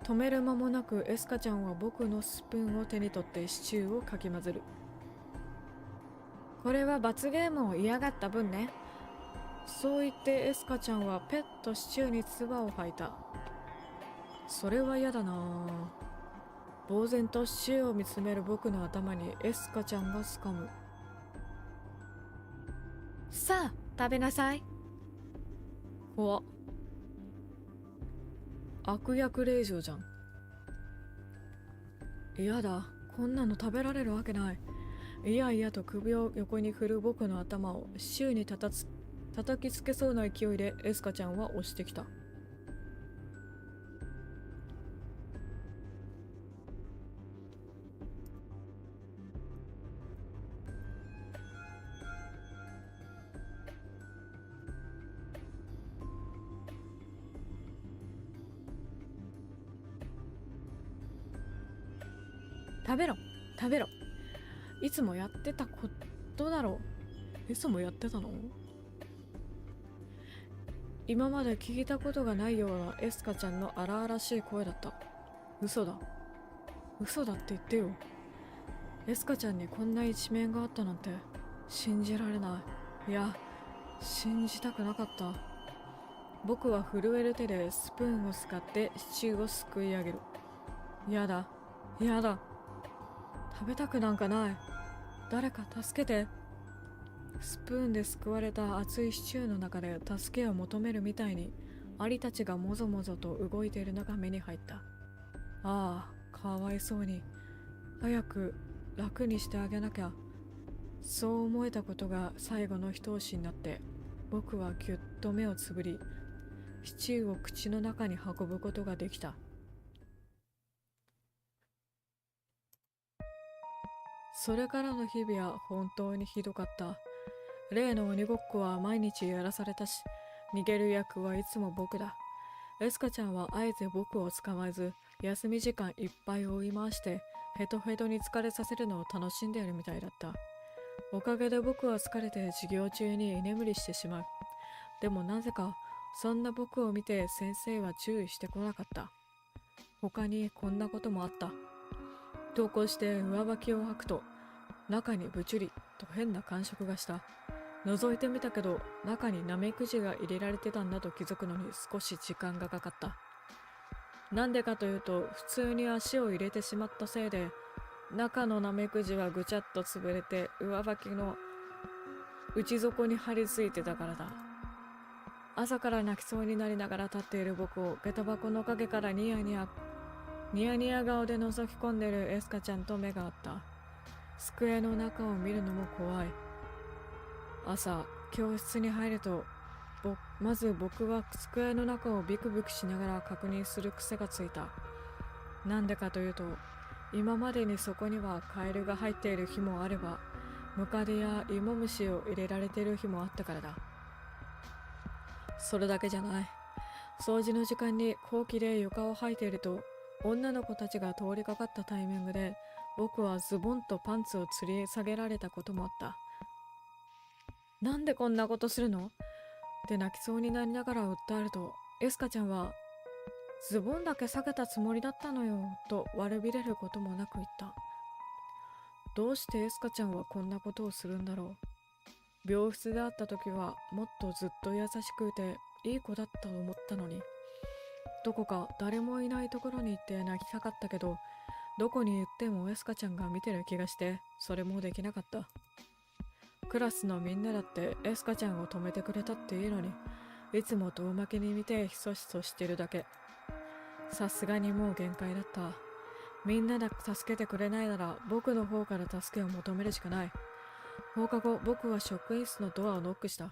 止める間もなくエスカちゃんは僕のスプーンを手に取ってシチューをかき混ぜる。これは罰ゲームを嫌がった分ね。そう言ってエスカちゃんはペットシチューに唾を吐いた。それは嫌だな。呆然とシチューを見つめる僕の頭にエスカちゃんがすかむ。さあ食べなさい。怖っ。悪役令嬢じゃん。嫌だ、こんなの食べられるわけない。いやいやと首を横に振る僕の頭をシチューに叩きつけそうな勢いでエスカちゃんは押してきた。食べろ食べろ。いつもやってたことだろう。いつもやってたの？今まで聞いたことがないようなエスカちゃんの荒々しい声だった。嘘だって言ってよ。エスカちゃんにこんな一面があったなんて信じられない。いや、信じたくなかった。僕は震える手でスプーンを使ってシチューをすくい上げる。やだ、やだ。食べたくなんかない。誰か助けて。スプーンですくわれた熱いシチューの中で助けを求めるみたいにアリたちがもぞもぞと動いているのが目に入った。ああ、かわいそうに。早く楽にしてあげなきゃ。そう思えたことが最後の一押しになって、僕はぎゅっと目をつぶり、シチューを口の中に運ぶことができた。それからの日々は本当にひどかった。例の鬼ごっこは毎日やらされたし、逃げる役はいつも僕だ。エスカちゃんはあえて僕を捕まえず、休み時間いっぱい追い回して、ヘトヘトに疲れさせるのを楽しんでいるみたいだった。おかげで僕は疲れて授業中に居眠りしてしまう。でもなぜか、そんな僕を見て先生は注意してこなかった。他にこんなこともあった。登校して上履きを履くと、中にブチュリと変な感触がした。覗いてみたけど、中にナメクジが入れられてたんだと気づくのに少し時間がかかった。なんでかというと、普通に足を入れてしまったせいで、中のナメクジはぐちゃっと潰れて上履きの内底に張り付いてたからだ。朝から泣きそうになりながら立っている僕を下駄箱の陰からニヤニヤ顔で覗き込んでるエスカちゃんと目が合った。机の中を見るのも怖い。朝、教室に入ると、まず僕は机の中をビクビクしながら確認する癖がついた。なんでかというと、今までにそこにはカエルが入っている日もあれば、ムカデやイモムシを入れられている日もあったからだ。それだけじゃない。掃除の時間にほうきで床を掃いていると、女の子たちが通りかかったタイミングで、僕はズボンとパンツを吊り下げられたこともあった。なんでこんなことするのって泣きそうになりながら訴えると、エスカちゃんは、ズボンだけ下げたつもりだったのよ、と悪びれることもなく言った。どうしてエスカちゃんはこんなことをするんだろう。病室で会った時はもっとずっと優しくていい子だったと思ったのに。どこか誰もいないところに行って泣きたかったけど、どこに行ってもエスカちゃんが見てる気がして、それもできなかった。クラスのみんなだってエスカちゃんを止めてくれたっていいのに、いつも遠巻きに見てひそひそしてるだけ。さすがにもう限界だった。みんなで助けてくれないなら僕の方から助けを求めるしかない。放課後、僕は職員室のドアをノックした。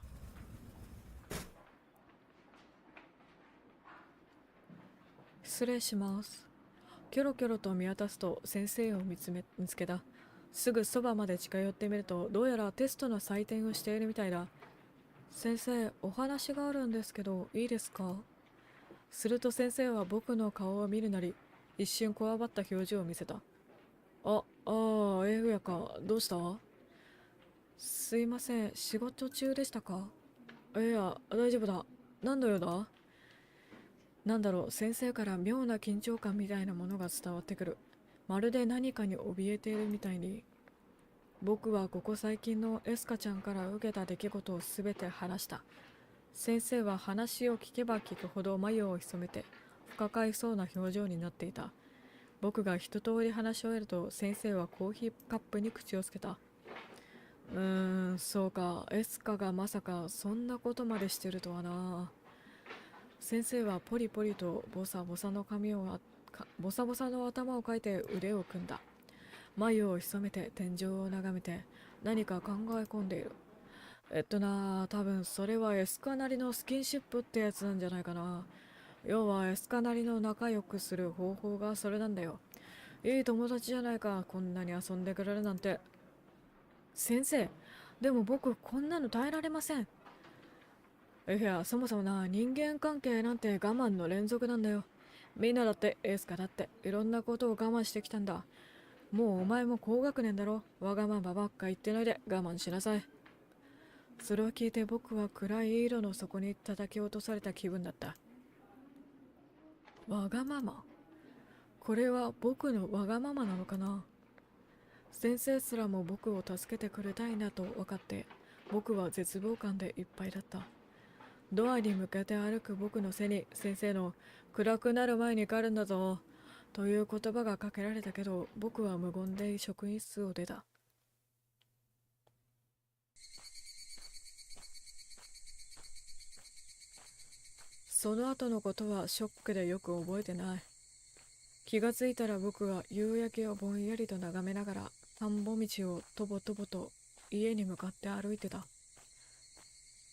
失礼します。キョロキョロと見渡すと先生を見つけた。すぐそばまで近寄ってみると、どうやらテストの採点をしているみたいだ。先生、お話があるんですけど、いいですか？すると先生は僕の顔を見るなり、一瞬こわばった表情を見せた。英語やか、どうした？すいません、仕事中でしたか？いや、大丈夫だ。何の用だ？なんだろう、先生から妙な緊張感みたいなものが伝わってくる。まるで何かに怯えているみたいに。僕はここ最近のエスカちゃんから受けた出来事をすべて話した。先生は話を聞けば聞くほど眉を潜めて、不可解そうな表情になっていた。僕が一通り話し終えると、先生はコーヒーカップに口をつけた。そうか、エスカがまさかそんなことまでしてるとはな。先生はポリポリとボサボサの頭をかいて腕を組んだ。眉を潜めて天井を眺めて何か考え込んでいる。多分それはエスカなりのスキンシップってやつなんじゃないかな。要はエスカなりの仲良くする方法がそれなんだよ。いい友達じゃないか、こんなに遊んでくれるなんて。先生、でも僕こんなの耐えられません。いや、そもそもな、人間関係なんて我慢の連続なんだよ。みんなだってエースかだっていろんなことを我慢してきたんだ。もうお前も高学年だろ。わがままばっか言ってないで我慢しなさい。それを聞いて僕は暗い色の底に叩き落とされた気分だった。わがまま、これは僕のわがままなのかな。先生すらも僕を助けてくれたいなと分かって、僕は絶望感でいっぱいだった。ドアに向けて歩く僕の背に先生の暗くなる前に帰るんだぞという言葉がかけられたけど、僕は無言で職員室を出た。その後のことはショックでよく覚えてない。気がついたら僕は夕焼けをぼんやりと眺めながら田んぼ道をとぼとぼと家に向かって歩いてた。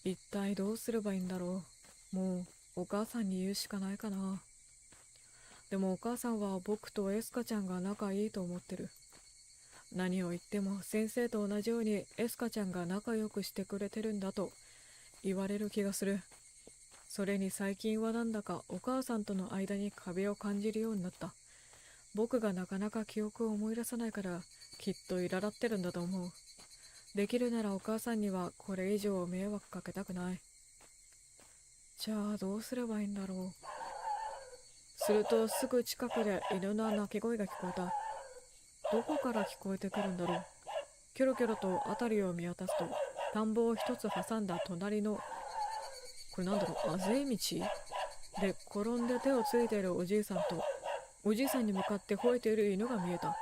一体どうすればいいんだろう。もうお母さんに言うしかないかな。でもお母さんは僕とエスカちゃんが仲いいと思ってる。何を言っても先生と同じようにエスカちゃんが仲良くしてくれてるんだと言われる気がする。それに最近はなんだかお母さんとの間に壁を感じるようになった。僕がなかなか記憶を思い出さないからきっと苛立ってるんだと思う。できるならお母さんにはこれ以上迷惑かけたくない。じゃあどうすればいいんだろう。するとすぐ近くで犬の鳴き声が聞こえた。どこから聞こえてくるんだろう。キョロキョロと辺りを見渡すと、田んぼを一つ挟んだ隣の、これなんだろう、あぜ道で転んで手をついているおじいさんと、おじいさんに向かって吠えている犬が見えた。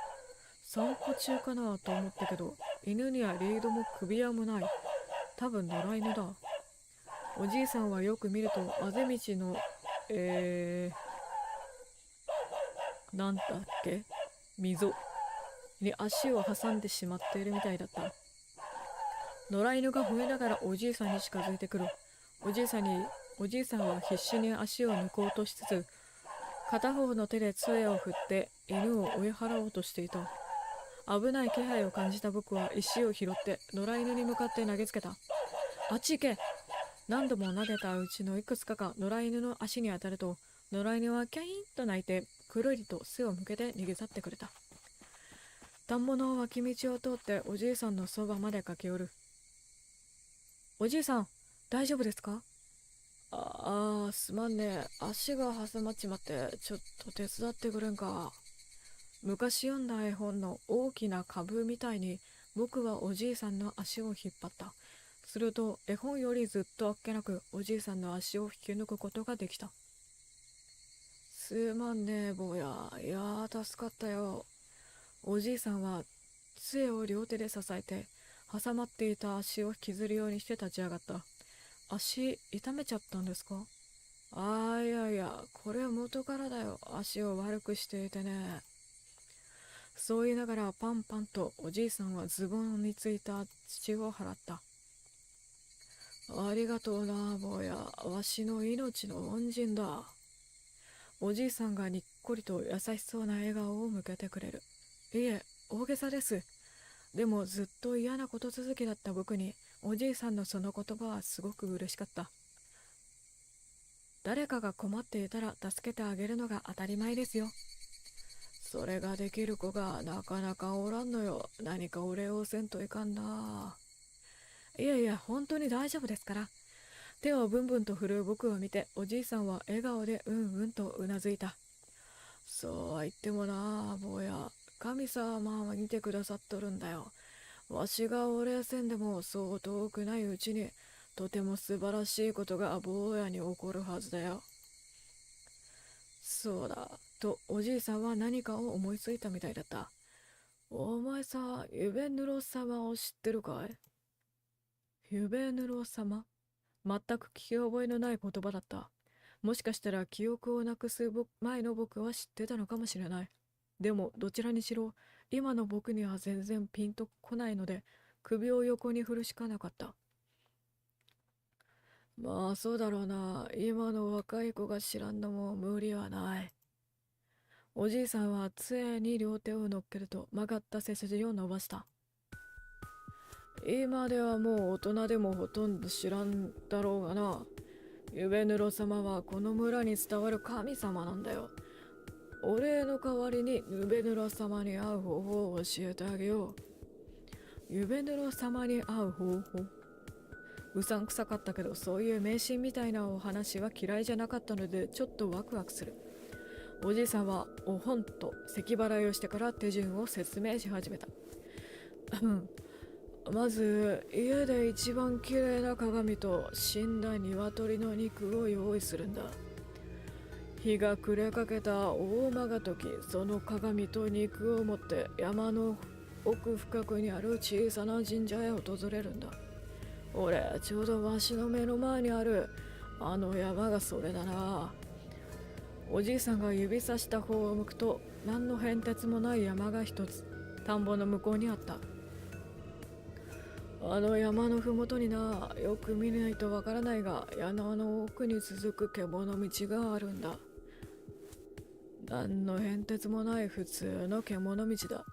散歩中かなと思ったけど、犬にはリードも首輪もない。多分野良犬だ。おじいさんはよく見ると、あぜ道の、なんだっけ、溝に足を挟んでしまっているみたいだった。野良犬が吠えながらおじいさんに近づいてくる。おじいさんは必死に足を抜こうとしつつ、片方の手で杖を振って犬を追い払おうとしていた。危ない気配を感じた僕は石を拾って野良犬に向かって投げつけた。あっち行け。何度も投げたうちのいくつかが野良犬の足に当たると、野良犬はキャインと鳴いてくるりと背を向けて逃げ去ってくれた。田んぼの脇道を通っておじいさんのそばまで駆け寄る。おじいさん、大丈夫ですか？すまんね。足が挟まっちまって、ちょっと手伝ってくれんか。昔読んだ絵本の大きな株みたいに、僕はおじいさんの足を引っ張った。すると、絵本よりずっとあっけなく、おじいさんの足を引き抜くことができた。すまんね、坊や。いやー、助かったよ。おじいさんは、杖を両手で支えて、挟まっていた足を引きずるようにして立ち上がった。足、痛めちゃったんですか？いやいや、これは元からだよ。足を悪くしていてね。そう言いながらパンパンとおじいさんはズボンについた土を払った。ありがとうな、坊や。わしの命の恩人だ。おじいさんがにっこりと優しそうな笑顔を向けてくれる。いえ、大げさです。でもずっと嫌なこと続きだった僕に、おじいさんのその言葉はすごく嬉しかった。誰かが困っていたら助けてあげるのが当たり前ですよ。それができる子がなかなかおらんのよ。何かお礼をせんといかんな。いやいや、本当に大丈夫ですから。手をブンブンと振る僕を見て、おじいさんは笑顔でうんうんとうなずいた。そうは言ってもな、坊や。神様は見てくださっとるんだよ。わしがお礼せんでもそう遠くないうちに、とても素晴らしいことが坊やに起こるはずだよ。そうだ、とおじいさんは何かを思いついたみたいだった。お前さ、ゆべぬろ様を知ってるかい？ゆべぬろ様？全く聞き覚えのない言葉だった。もしかしたら記憶をなくす前の僕は知ってたのかもしれない。でもどちらにしろ今の僕には全然ピンとこないので首を横に振るしかなかった。まあそうだろうな。今の若い子が知らんのも無理はない。おじいさんは杖に両手を乗っけると曲がった背筋を伸ばした。今ではもう大人でもほとんど知らんだろうがな。ゆべぬろ様はこの村に伝わる神様なんだよ。お礼の代わりにゆべぬろ様に会う方法を教えてあげよう。ゆべぬろ様に会う方法？うさんくさかったけど、そういう迷信みたいなお話は嫌いじゃなかったのでちょっとワクワクする。おじいさんはおほんと咳払いをしてから手順を説明し始めた。まず家で一番綺麗な鏡と死んだ鶏の肉を用意するんだ。日が暮れかけた大間が時、その鏡と肉を持って山の奥深くにある小さな神社へ訪れるんだ。俺、ちょうどわしの目の前にあるあの山がそれだな。おじいさんが指さした方を向くと、何の変哲もない山が一つ、田んぼの向こうにあった。あの山のふもとにな、よく見ないとわからないが、山の奥に続く獣道があるんだ。何の変哲もない普通の獣道だ。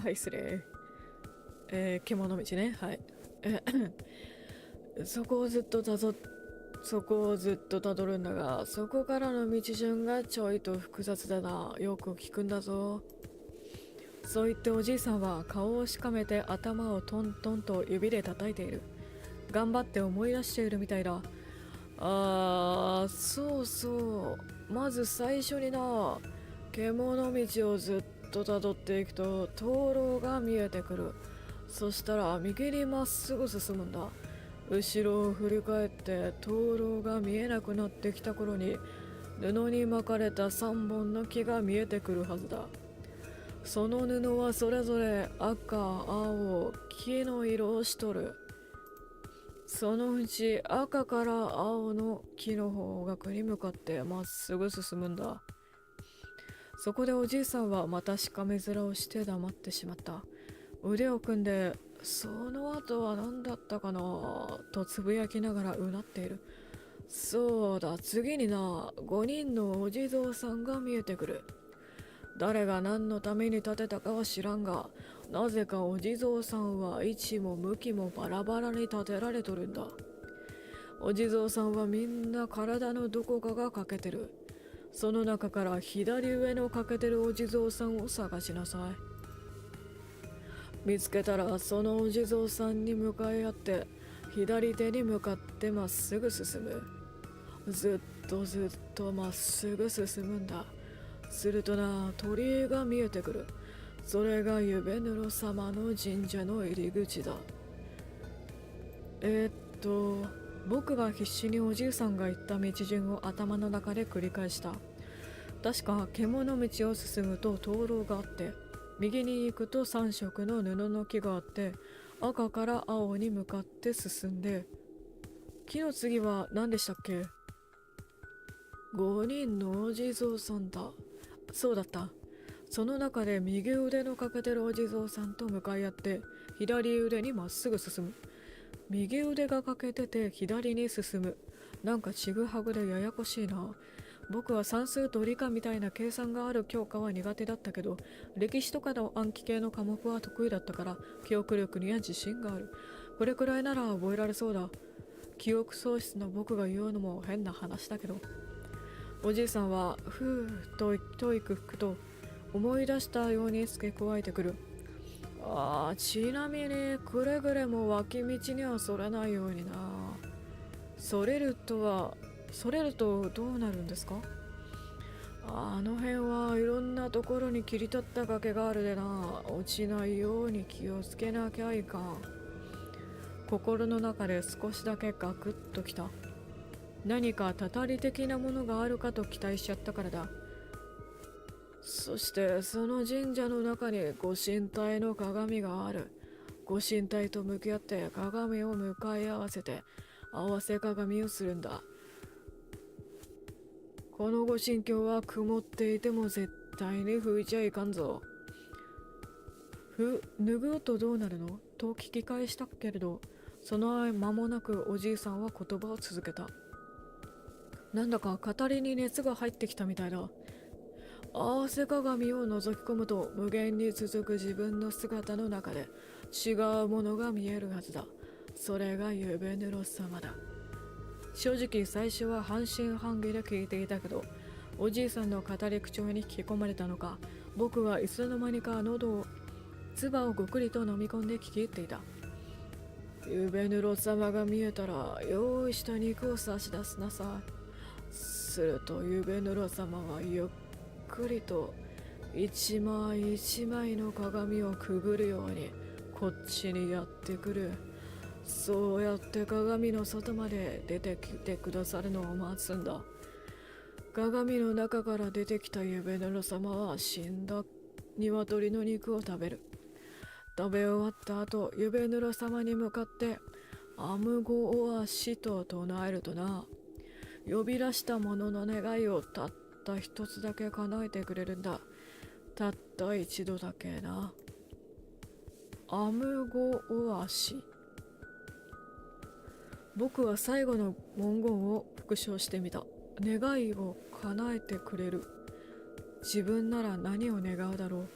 はい、失礼。獣道ね。はい。そこをずっとたどそこをずっとたどるんだが、そこからの道順がちょいと複雑だな。よく聞くんだぞ。そう言っておじいさんは顔をしかめて頭をトントンと指で叩いている。頑張って思い出しているみたいだ。そうそう。まず最初にな、獣道をずっとたどっていくと灯籠が見えてくる。そしたら右にまっすぐ進むんだ。後ろを振り返って灯籠が見えなくなってきた頃に、布に巻かれた3本の木が見えてくるはずだ。その布はそれぞれ赤、青、木の色をしとる。そのうち赤から青の木の方角に向かってまっすぐ進むんだ。そこでおじいさんはまたしかめ面をして黙ってしまった。腕を組んで、その後は何だったかなとつぶやきながらうなっている。そうだ、次にな、5人のお地蔵さんが見えてくる。誰が何のために建てたかは知らんが、なぜかお地蔵さんは位置も向きもバラバラに建てられとるんだ。お地蔵さんはみんな体のどこかが欠けてる。その中から左上の欠けてるお地蔵さんを探しなさい。見つけたらそのお地蔵さんに向かい合って左手に向かってまっすぐ進む。ずっとまっすぐ進むんだ。するとな、鳥居が見えてくる。それが夢ぬろ様の神社の入り口だ。僕が必死におじいさんが言った道順を頭の中で繰り返した。確か獣道を進むと灯籠があって、右に行くと3色の布の木があって、赤から青に向かって進んで、木の次は何でしたっけ？ 5 人のお地蔵さんだ。そうだった。その中で右腕の欠けてるお地蔵さんと向かい合って左腕にまっすぐ進む。右腕が欠けてて左に進む。なんかちぐはぐでややこしいな。僕は算数と理科みたいな計算がある教科は苦手だったけど、歴史とかの暗記系の科目は得意だったから記憶力には自信がある。これくらいなら覚えられそうだ。記憶喪失の僕が言うのも変な話だけど。おじいさんはふーと一息吹くと思い出したように付け加えてくる。ちなみにくれぐれも脇道にはそれないようにな。それるとどうなるんですか？あの辺はいろんなところに切り立った崖があるでな。落ちないように気をつけなきゃいかん。心の中で少しだけガクッときた。何かたたり的なものがあるかと期待しちゃったからだ。そしてその神社の中にご神体の鏡がある。ご神体と向き合って鏡を向かい合わせて合わせ鏡をするんだ。このご神教は曇っていても絶対に拭いちゃいかんぞ。脱ぐとどうなるのと聞き返したけれど、その間もなくおじいさんは言葉を続けた。なんだか語りに熱が入ってきたみたいだ。合わせ鏡を覗き込むと無限に続く自分の姿の中で違うものが見えるはずだ。それが夢ぬろ様だ。正直最初は半信半疑で聞いていたけど、おじいさんの語り口調に引き込まれたのか、僕はいつの間にか喉を唾をごくりと飲み込んで聞き入っていた。ゆべぬろ様が見えたら用意した肉を差し出しなさい。するとゆべぬろ様はゆっくりと一枚一枚の鏡をくぐるようにこっちにやってくる。そうやって鏡の外まで出てきてくださるのを待つんだ。鏡の中から出てきたゆべぬろ様は死んだ鶏の肉を食べる。食べ終わった後、ゆべぬろ様に向かってアムゴオアシと唱えるとな、呼び出した者の願いをたった一つだけ叶えてくれるんだ。たった一度だけな。アムゴオアシ。僕は最後の文言を復唱してみた。願いを叶えてくれる。自分なら何を願うだろう。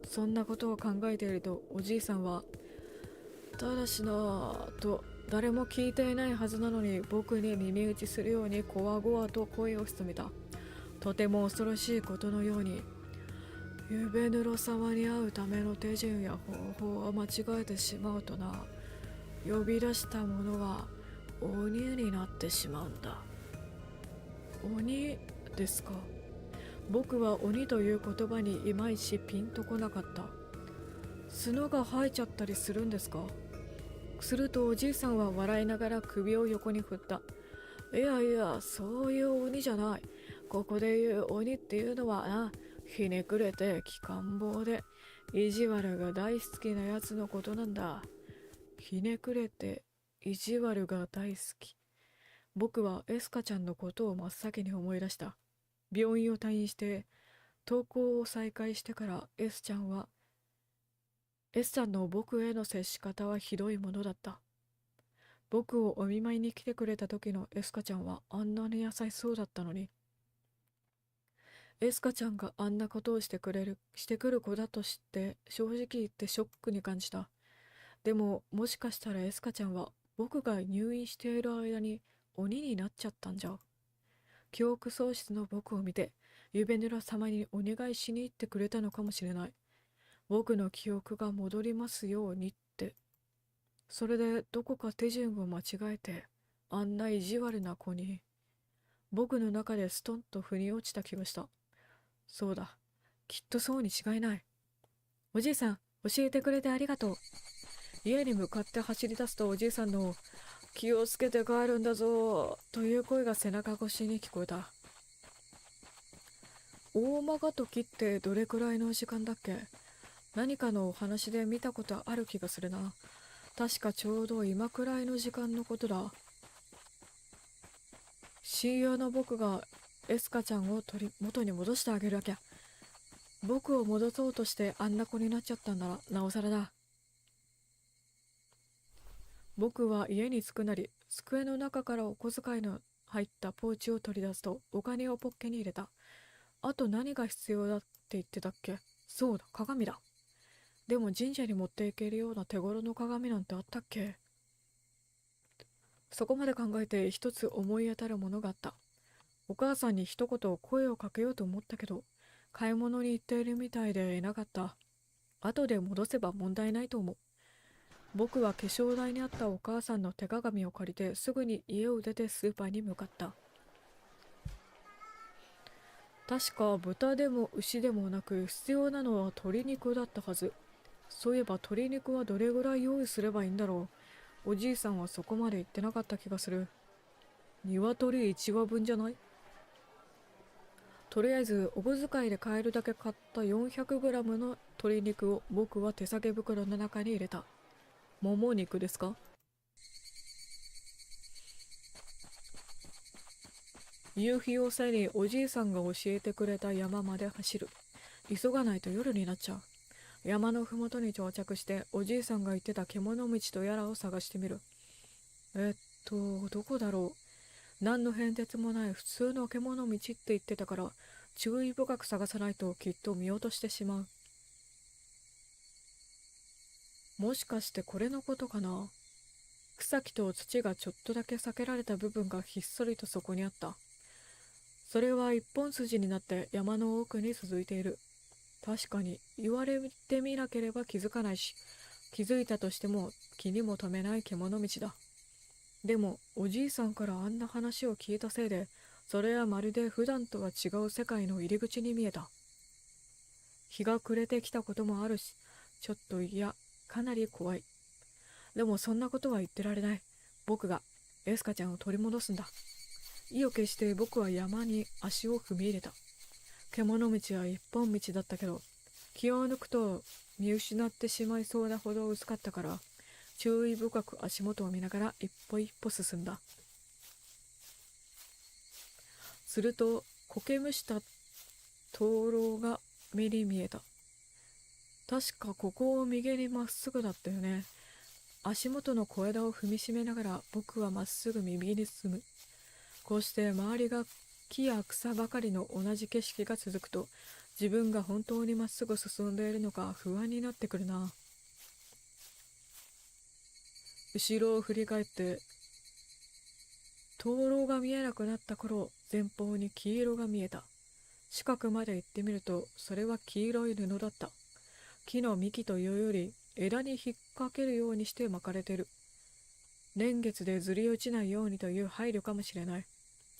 そんなことを考えていると、おじいさんはただしなぁと誰も聞いていないはずなのに僕に耳打ちするようにこわごわと声を潜めた。とても恐ろしいことのように。ゆべぬろ様に会うための手順や方法を間違えてしまうとな、呼び出した者は鬼になってしまうんだ。鬼ですか。僕は鬼という言葉にいまいちピンとこなかった。角が生えちゃったりするんですか。するとおじいさんは笑いながら首を横に振った。いやいや、そういう鬼じゃない。ここで言う鬼っていうのはな、ひねくれて気感棒で意地悪が大好きなやつのことなんだ。ひねくれて意地悪が大好き。僕はエスカちゃんのことを真っ先に思い出した。病院を退院して登校を再開してからエスちゃんの僕への接し方はひどいものだった。僕をお見舞いに来てくれた時のエスカちゃんはあんなに優しそうだったのに、エスカちゃんがあんなことをしてくる子だと知って正直言ってショックに感じた。でももしかしたらエスカちゃんは僕が入院している間に鬼になっちゃったんじゃ。記憶喪失の僕を見てゆべぬら様にお願いしに行ってくれたのかもしれない。僕の記憶が戻りますようにって。それでどこか手順を間違えてあんな意地悪な子に。僕の中でストンと腑に落ちた気がした。そうだ、きっとそうに違いない。おじいさん、教えてくれてありがとう。家に向かって走り出すとおじいさんの気をつけて帰るんだぞという声が背中越しに聞こえた。大間が時ってどれくらいの時間だっけ。何かのお話で見たことある気がするな。確かちょうど今くらいの時間のことだ。親友の僕がエスカちゃんを元に戻してあげるわけ。僕を戻そうとしてあんな子になっちゃったんならなおさらだ。僕は家に着くなり、机の中からお小遣いの入ったポーチを取り出すとお金をポッケに入れた。あと何が必要だって言ってたっけ。そうだ、鏡だ。でも神社に持っていけるような手頃の鏡なんてあったっけ。そこまで考えて一つ思い当たるものがあった。お母さんに一言声をかけようと思ったけど、買い物に行っているみたいでいなかった。後で戻せば問題ないと思う。僕は化粧台にあったお母さんの手鏡を借りてすぐに家を出てスーパーに向かった。確か豚でも牛でもなく必要なのは鶏肉だったはず。そういえば鶏肉はどれぐらい用意すればいいんだろう。おじいさんはそこまで言ってなかった気がする。鶏1羽分じゃない。とりあえずお小遣いで買えるだけ買った 400g の鶏肉を僕は手提げ袋の中に入れた。もも肉ですか。夕日を背におじいさんが教えてくれた山まで走る。急がないと夜になっちゃう。山のふもとに到着しておじいさんが言ってた獣道とやらを探してみる。どこだろう。何の変哲もない普通の獣道って言ってたから注意深く探さないときっと見落としてしまう。もしかしてこれのことかな。草木と土がちょっとだけ避けられた部分がひっそりとそこにあった。それは一本筋になって山の奥に続いている。確かに言われてみなければ気づかないし、気づいたとしても気にも留めない獣道だ。でもおじいさんからあんな話を聞いたせいで、それはまるで普段とは違う世界の入り口に見えた。日が暮れてきたこともあるし、ちょっとかなり怖い。でもそんなことは言ってられない。僕がエスカちゃんを取り戻すんだ。意を決して僕は山に足を踏み入れた。獣道は一本道だったけど、気を抜くと見失ってしまいそうなほど薄かったから、注意深く足元を見ながら一歩一歩進んだ。すると苔むした灯籠が目に見えた。確かここを右にまっすぐだったよね。足元の小枝を踏みしめながら僕はまっすぐ右に進む。こうして周りが木や草ばかりの同じ景色が続くと、自分が本当にまっすぐ進んでいるのか不安になってくるな。後ろを振り返って灯籠が見えなくなった頃、前方に黄色が見えた。近くまで行ってみると、それは黄色い布だった。木の幹というより枝に引っ掛けるようにして巻かれてる。年月でずり落ちないようにという配慮かもしれない。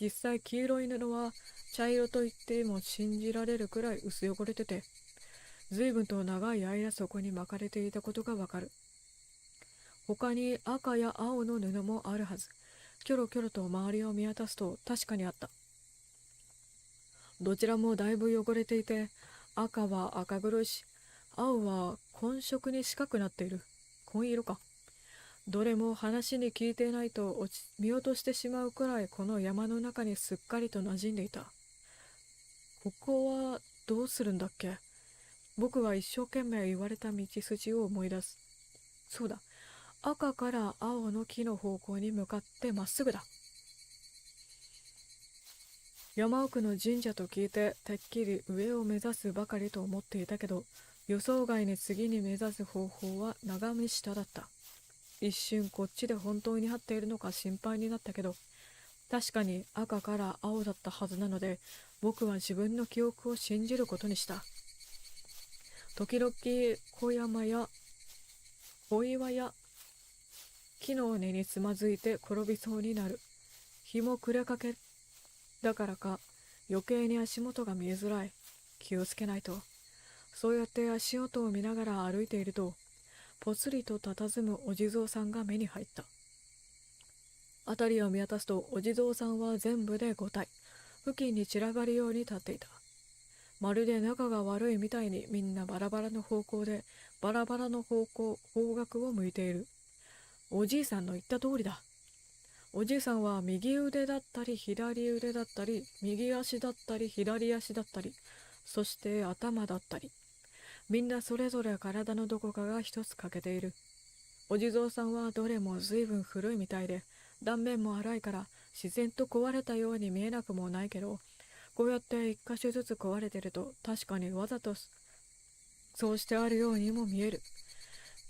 実際黄色い布は茶色と言っても信じられるくらい薄汚れてて、随分と長い間そこに巻かれていたことがわかる。他に赤や青の布もあるはず。キョロキョロと周りを見渡すと確かにあった。どちらもだいぶ汚れていて、赤は赤黒いし、青は紺色に近くなっている。紺色か。どれも話に聞いていないと見落としてしまうくらいこの山の中にすっかりと馴染んでいた。ここはどうするんだっけ。僕は一生懸命言われた道筋を思い出す。そうだ。赤から青の木の方向に向かってまっすぐだ。山奥の神社と聞いててっきり上を目指すばかりと思っていたけど、予想外に次に目指す方法は長見下だった。一瞬こっちで本当に合っているのか心配になったけど、確かに赤から青だったはずなので、僕は自分の記憶を信じることにした。時々小山や小岩や木の根につまずいて転びそうになる。日も暮れかけだからか余計に足元が見えづらい。気をつけないと。そうやって足音を見ながら歩いていると、ぽつりと佇むお地蔵さんが目に入った。辺りを見渡すとお地蔵さんは全部で5体、付近に散らばるように立っていた。まるで仲が悪いみたいにみんなバラバラの方向でバラバラの方角を向いている。おじいさんの言った通りだ。おじいさんは右腕だったり左腕だったり右足だったり左足だったり、そして頭だったり、みんなそれぞれ体のどこかが一つ欠けている。お地蔵さんはどれも随分古いみたいで、断面も荒いから自然と壊れたように見えなくもないけど、こうやって一箇所ずつ壊れてると確かにわざとそうしてあるようにも見える。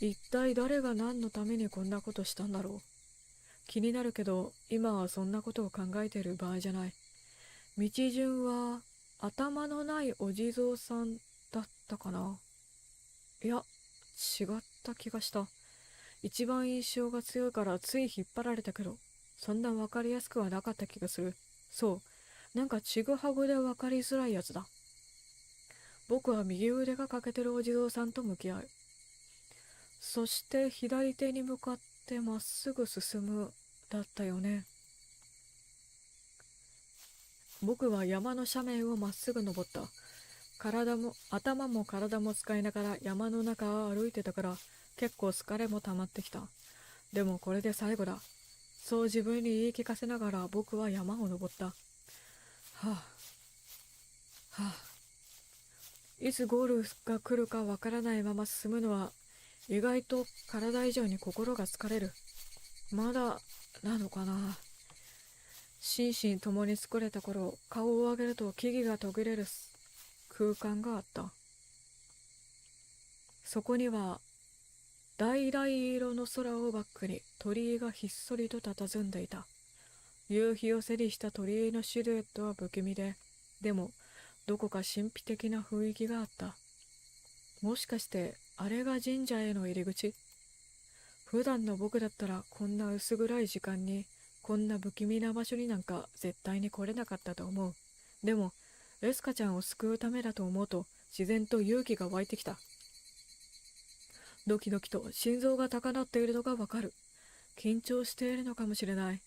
一体誰が何のためにこんなことしたんだろう。気になるけど今はそんなことを考えている場合じゃない。道順は頭のないお地蔵さんだったかな。いや、違った気がした。一番印象が強いからつい引っ張られたけど、そんな分かりやすくはなかった気がする。そう、なんかちぐはぐで分かりづらいやつだ。僕は右腕が欠けてるお地蔵さんと向き合う。そして左手に向かってまっすぐ進むだったよね。僕は山の斜面をまっすぐ登った。頭も体も使いながら山の中を歩いてたから、結構疲れも溜まってきた。でもこれで最後だ。そう自分に言い聞かせながら僕は山を登った。はあ、はあ。いつゴールが来るかわからないまま進むのは意外と体以上に心が疲れる。まだなのかな。心身ともに疲れた頃、顔を上げると木々が途切れる空間があった。そこには橙色の空をバックに鳥居がひっそりと佇んでいた。夕日を背にした鳥居のシルエットは不気味で、でもどこか神秘的な雰囲気があった。もしかしてあれが神社への入り口？普段の僕だったらこんな薄暗い時間にこんな不気味な場所になんか絶対に来れなかったと思う。でもエスカちゃんを救うためだと思うと自然と勇気が湧いてきた。ドキドキと心臓が高鳴っているのがわかる。緊張しているのかもしれない。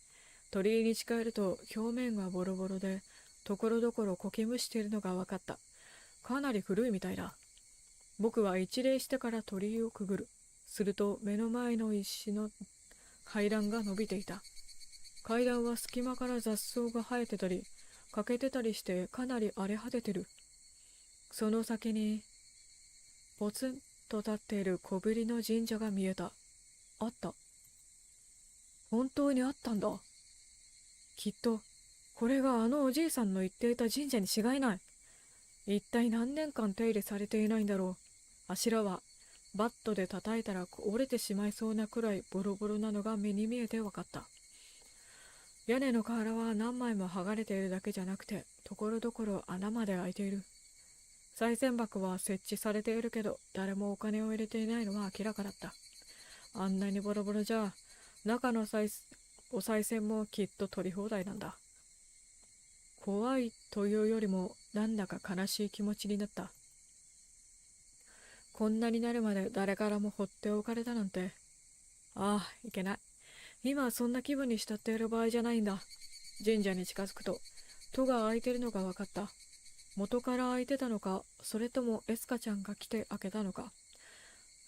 鳥居に近寄ると表面はボロボロでところどころこけむしているのがわかった。かなり古いみたいだ。僕は一礼してから鳥居をくぐる。すると目の前の石の階段が伸びていた。階段は隙間から雑草が生えてたり欠けてたりしてかなり荒れ果ててる。その先にポツンと立っている小ぶりの神社が見えた。あった。本当にあったんだ。きっとこれがあのおじいさんの言っていた神社に違いない。一体何年間手入れされていないんだろう。柱はバットで叩いたら折れてしまいそうなくらいボロボロなのが目に見えて分かった。屋根の瓦は何枚も剥がれているだけじゃなくてところどころ穴まで開いている。賽銭箱は設置されているけど誰もお金を入れていないのは明らかだった。あんなにボロボロじゃ中のお賽銭もきっと取り放題なんだ。怖いというよりもなんだか悲しい気持ちになった。こんなになるまで誰からも放っておかれたなんて。ああ、いけない。今はそんな気分に浸っている場合じゃないんだ。神社に近づくと戸が開いてるのが分かった。元から開いてたのか、それともエスカちゃんが来て開けたのか。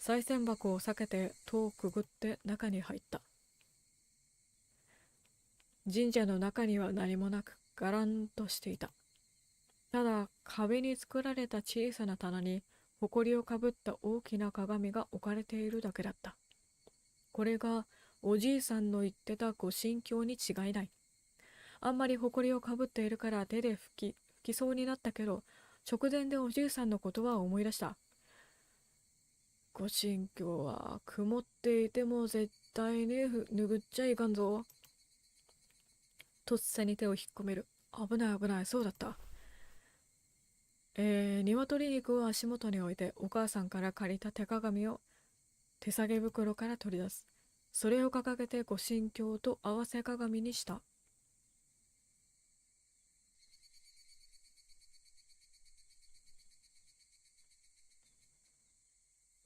賽銭箱を避けて戸をくぐって中に入った。神社の中には何もなくガランとしていた。ただ壁に作られた小さな棚に埃をかぶった大きな鏡が置かれているだけだった。これがおじいさんの言ってたご神教に違いない。あんまり埃をかぶっているから手で拭きそうになったけど、直前でおじいさんのことは思い出した。ご神教は曇っていても絶対に拭っちゃいかんぞ。とっさに手を引っ込める。危ない危ない、そうだった。鶏肉を足元に置いてお母さんから借りた手鏡を手提げ袋から取り出す。それを掲げてご神教と合わせ鏡にした。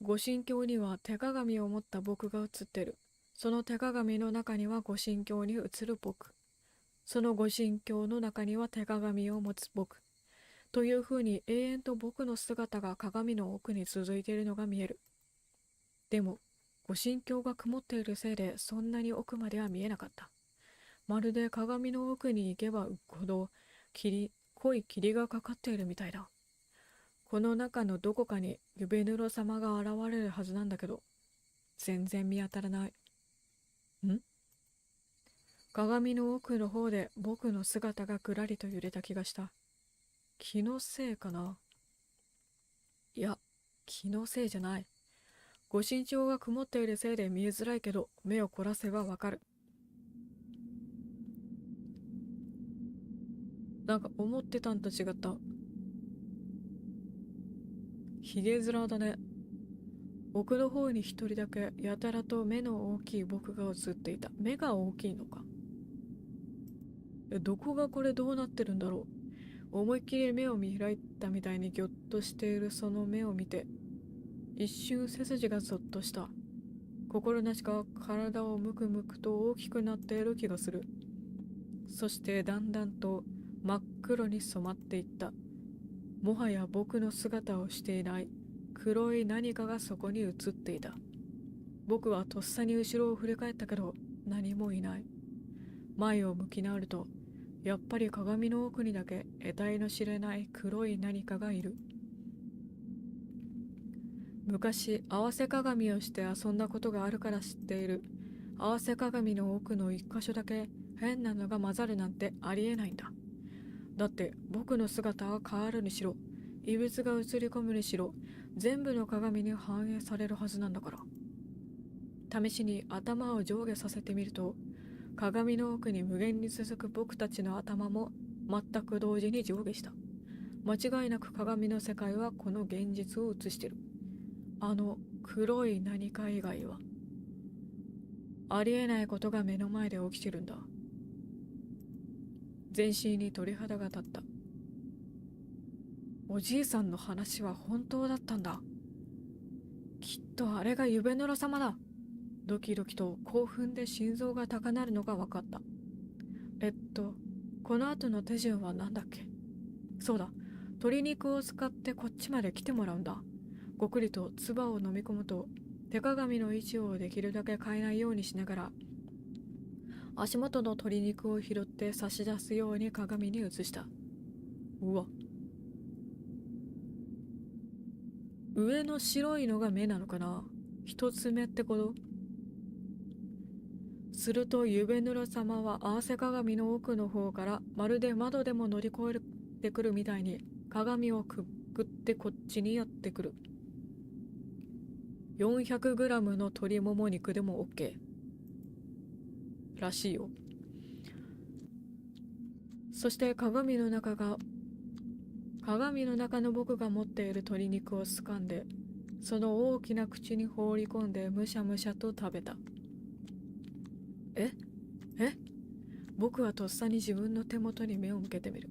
ご神教には手鏡を持った僕が映ってる。その手鏡の中にはご神教に映る僕。そのご神教の中には手鏡を持つ僕。というふうに永遠と僕の姿が鏡の奥に続いているのが見える。でも、ご神教が曇っているせいでそんなに奥までは見えなかった。まるで鏡の奥に行けば行くほど濃い霧がかかっているみたいだ。この中のどこかにユベヌロ様が現れるはずなんだけど、全然見当たらない。鏡の奥の方で僕の姿がぐらりと揺れた気がした。気のせいかな。いや、気のせいじゃない。ご身長が曇っているせいで見えづらいけど、目を凝らせばわかる。なんか思ってたんと違った。ひげ面だね。奥の方に一人だけやたらと目の大きい僕が映っていた。目が大きいのか。どこがこれどうなってるんだろう。思いっきり目を見開いたみたいにギョッとしているその目を見て、一瞬背筋がゾッとした。心なしか体をムクムクと大きくなっている気がする。そしてだんだんと真っ黒に染まっていった。もはや僕の姿をしていない黒い何かがそこに映っていた。僕はとっさに後ろを振り返ったけど何もいない。前を向き直るとやっぱり鏡の奥にだけ得体の知れない黒い何かがいる。昔合わせ鏡をして遊んだことがあるから知っている。合わせ鏡の奥の一箇所だけ変なのが混ざるなんてありえないんだ。だって僕の姿が変わるにしろ、異物が映り込むにしろ、全部の鏡に反映されるはずなんだから。試しに頭を上下させてみると、鏡の奥に無限に続く僕たちの頭も全く同時に上下した。間違いなく鏡の世界はこの現実を映してる。あの黒い何か以外は。ありえないことが目の前で起きてるんだ。全身に鳥肌が立った。おじいさんの話は本当だったんだ。きっとあれが夢のろ様だ。ドキドキと興奮で心臓が高鳴るのが分かった。この後の手順は何だっけ。そうだ、鶏肉を使ってこっちまで来てもらうんだ。ごくりと唾を飲み込むと、手鏡の位置をできるだけ変えないようにしながら、足元の鶏肉を拾って差し出すように鏡に映した。うわ。上の白いのが目なのかな。一つ目ってこと。すると夢ぬら様は合わせ鏡の奥の方からまるで窓でも乗り越えてくるみたいに鏡をくぐってこっちにやってくる。400g の鶏もも肉でも OK らしいよ。そして鏡の中の僕が持っている鶏肉を掴んで、その大きな口に放り込んでむしゃむしゃと食べた。え僕はとっさに自分の手元に目を向けてみる。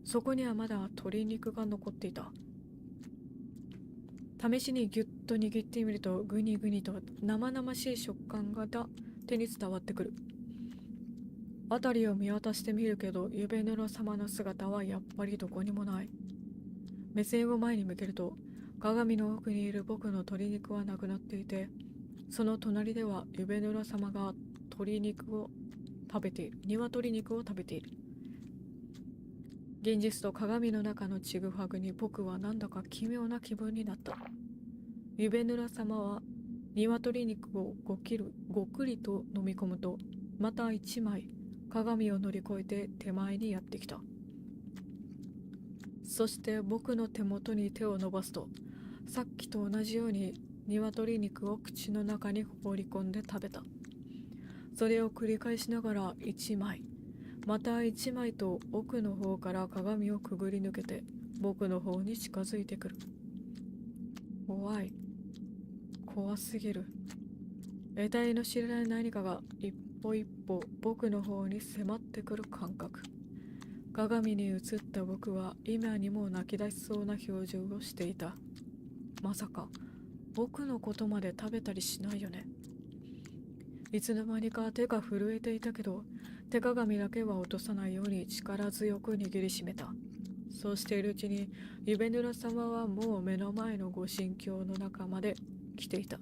そこにはまだ鶏肉が残っていた。試しにギュッと握ってみると、グニグニと生々しい食感が手に伝わってくる。辺りを見渡してみるけど、夢ぬろ様の姿はやっぱりどこにもない。目線を前に向けると、鏡の奥にいる僕の鶏肉はなくなっていて、その隣では夢ぬろ様が鶏肉を食べている。鶏肉を食べている。現実と鏡の中のちぐはぐに僕はなんだか奇妙な気分になった。夢ぬら様は鶏肉をごくりと飲み込むと、また一枚鏡を乗り越えて手前にやってきた。そして僕の手元に手を伸ばすと、さっきと同じように鶏肉を口の中に放り込んで食べた。それを繰り返しながら一枚、また一枚と奥の方から鏡をくぐり抜けて僕の方に近づいてくる。怖すぎる。得体の知れない何かが一歩一歩僕の方に迫ってくる感覚。鏡に映った僕は今にも泣き出しそうな表情をしていた。まさか僕のことまで食べたりしないよね。いつの間にか手が震えていたけど、手鏡だけは落とさないように力強く握りしめた。そうしているうちに夢ぬら様はもう目の前のご神教の中まで来ていた。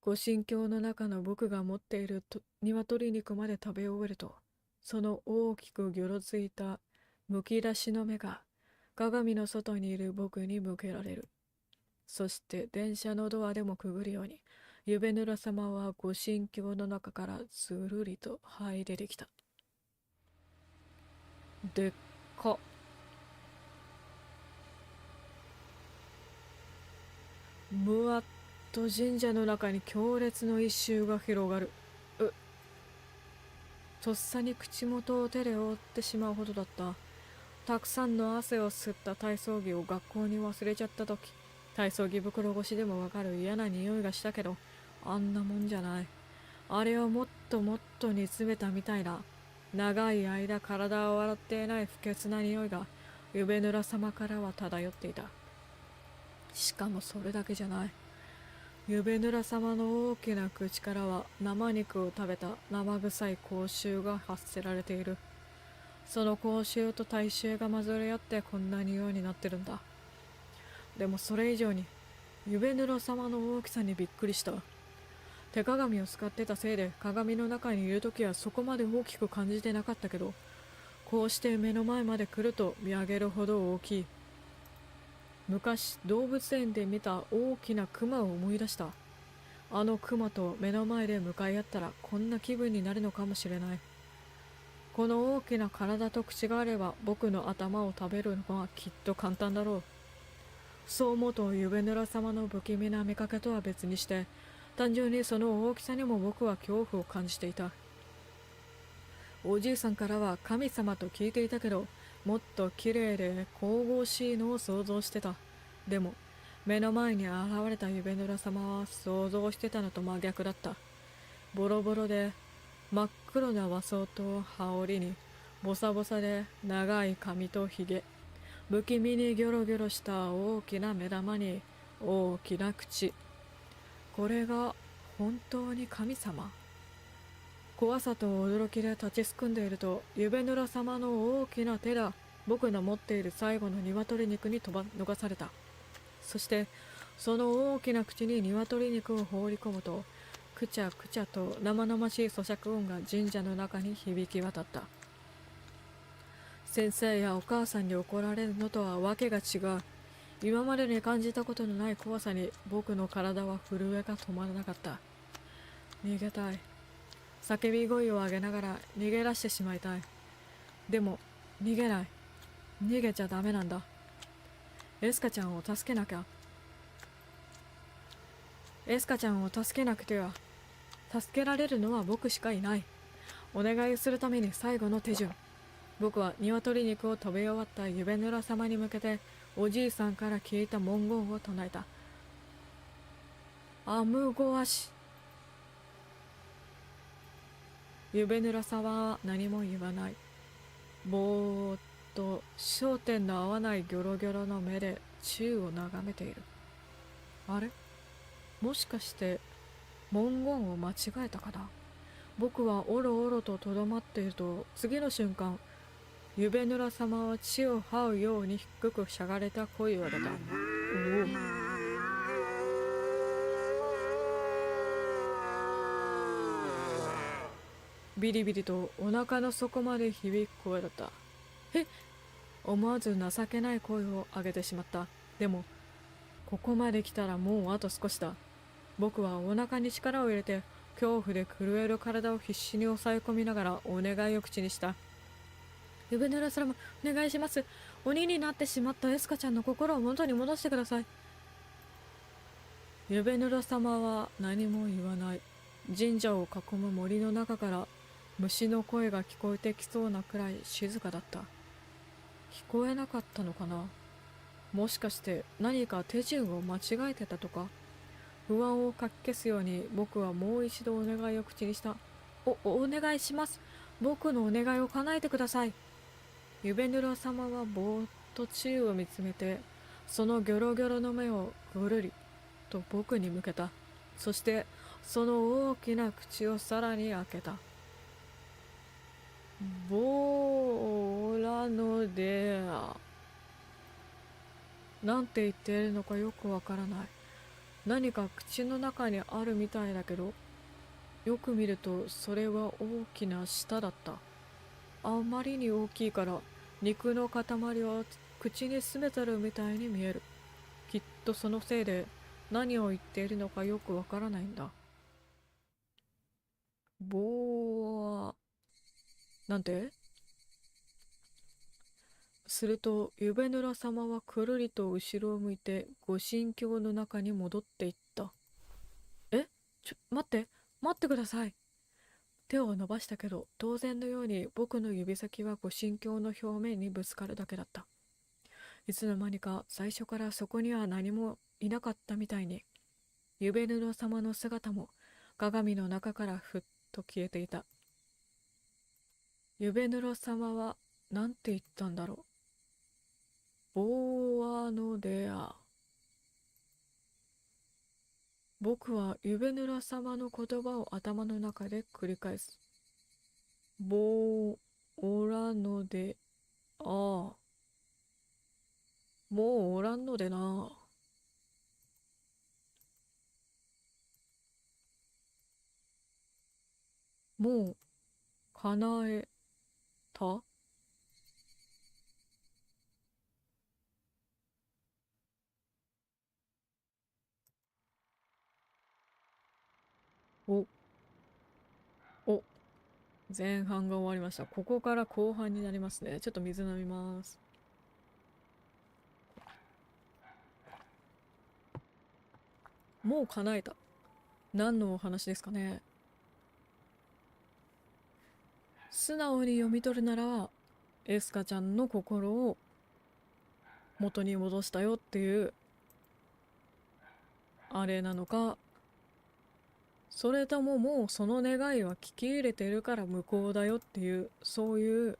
ご神教の中の僕が持っている鶏肉まで食べ終えると、その大きくぎょろついたむき出しの目が鏡の外にいる僕に向けられる。そして電車のドアでもくぐるように、夢ぬら様はご神教の中からずるりと這い出てきた。でっか。むわっと神社の中に強烈の一周が広がる。とっさに口元を手で覆ってしまうほどだった。たくさんの汗を吸った体操着を学校に忘れちゃった時、体操着袋越しでもわかる嫌な匂いがしたけど、あんなもんじゃない。あれをもっともっと煮詰めたみたいな、長い間体を洗っていない不潔な匂いが夢ぬら様からは漂っていた。しかもそれだけじゃない。夢ぬら様の大きな口からは生肉を食べた生臭い口臭が発せられている。その口臭と体臭が混ざり合ってこんな匂いになってるんだ。でもそれ以上に夢ぬら様の大きさにびっくりした。手鏡を使ってたせいで鏡の中にいるときはそこまで大きく感じてなかったけど、こうして目の前まで来ると見上げるほど大きい。昔動物園で見た大きなクマを思い出した。あのクマと目の前で向かい合ったらこんな気分になるのかもしれない。この大きな体と口があれば僕の頭を食べるのはきっと簡単だろう。そう思うと夢ぬら様の不気味な見かけとは別にして、単純にその大きさにも僕は恐怖を感じていた。おじいさんからは神様と聞いていたけど、もっと綺麗で神々しいのを想像してた。でも、目の前に現れた夢の浦様は想像してたのと真逆だった。ボロボロで真っ黒な和装と羽織に、ボサボサで長い髪とひげ、不気味にギョロギョロした大きな目玉に大きな口。これが本当に神様？怖さと驚きで立ちすくんでいると、夢ぬら様の大きな手が僕の持っている最後の鶏肉に逃された。そして、その大きな口に鶏肉を放り込むと、くちゃくちゃと生々しい咀嚼音が神社の中に響き渡った。先生やお母さんに怒られるのとはわけが違う。今までに感じたことのない怖さに僕の体は震えが止まらなかった。逃げたい。叫び声を上げながら逃げ出してしまいたい。でも、逃げない。逃げちゃダメなんだ。エスカちゃんを助けなきゃ。エスカちゃんを助けなくては。助けられるのは僕しかいない。お願いするために最後の手順。僕は鶏肉を食べ終わった夢ぬら様に向けておじいさんから聞いた文言を唱えた。アムゴアシ。夢ぬら様は何も言わない。ぼーっと焦点の合わないギョロギョロの目で宙を眺めている。あれ、もしかして文言を間違えたかな。僕はおろおろととどまっていると、次の瞬間、夢ぬら様は地を這うように低くしゃがれた声を出た。おお。ビリビリとお腹の底まで響く声だった。え、思わず情けない声を上げてしまった。でも、ここまで来たらもうあと少しだ。僕はお腹に力を入れて、恐怖で震える体を必死に抑え込みながらお願いを口にした。夢のら様、お願いします。鬼になってしまったエスカちゃんの心を元に戻してください。夢ぬら様は何も言わない。神社を囲む森の中から虫の声が聞こえてきそうなくらい静かだった。聞こえなかったのかな。もしかして何か手順を間違えてたとか。不安をかき消すように僕はもう一度お願いを口にした。お願いします。僕のお願いを叶えてください。夢ぬら様はぼーっと宙を見つめて、そのギョロギョロの目をぐるりと僕に向けた。そしてその大きな口をさらに開けた。ボーラノデア。なんて言っているのかよくわからない。何か口の中にあるみたいだけど、よく見るとそれは大きな舌だった。あまりに大きいから肉の塊は口に詰めてるみたいに見える。きっとそのせいで何を言っているのかよくわからないんだ。ボーなんて。すると夢ぬら様はくるりと後ろを向いてご神教の中に戻っていった。え、待って、待ってください。手を伸ばしたけど、当然のように僕の指先はご神教の表面にぶつかるだけだった。いつの間にか最初からそこには何もいなかったみたいに、夢布様の姿も鏡の中からふっと消えていた。夢布様は何て言ったんだろう。ボーアノデア。僕は夢布様の言葉を頭の中で繰り返す。ボーオラノデア。もうおらんのでな。もう叶えた。お、お、前半が終わりました。ここから後半になりますね。ちょっと水飲みます。もう叶えた。何のお話ですかね。素直に読み取るなら、エスカちゃんの心を元に戻したよっていうあれなのか、それとももうその願いは聞き入れてるから無効だよっていう、そういう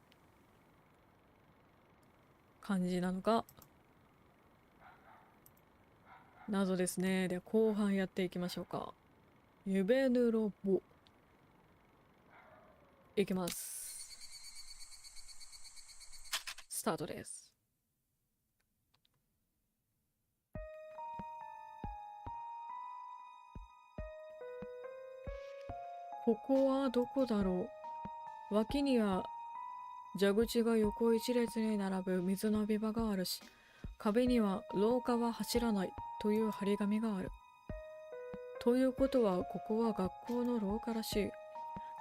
感じなのか、謎ですね。では後半やっていきましょうか。ゆべぬろぼ。いきます。スタートです。ここはどこだろう。脇には蛇口が横一列に並ぶ水の浴び場があるし、壁には廊下は走らないという張り紙がある。ということはここは学校の廊下らしい。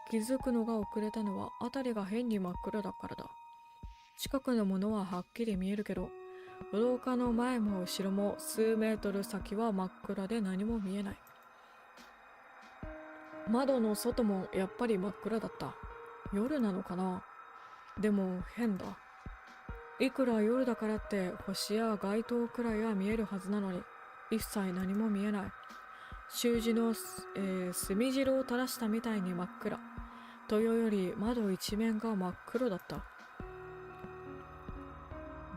気づくのが遅れたのは辺りが変に真っ暗だからだ。近くのものははっきり見えるけど、廊下の前も後ろも数メートル先は真っ暗で何も見えない。窓の外もやっぱり真っ暗だった。夜なのかな。でも変だ。いくら夜だからって星や街灯くらいは見えるはずなのに、一切何も見えない。習字の、墨汁を垂らしたみたいに真っ暗。というより窓一面が真っ黒だった。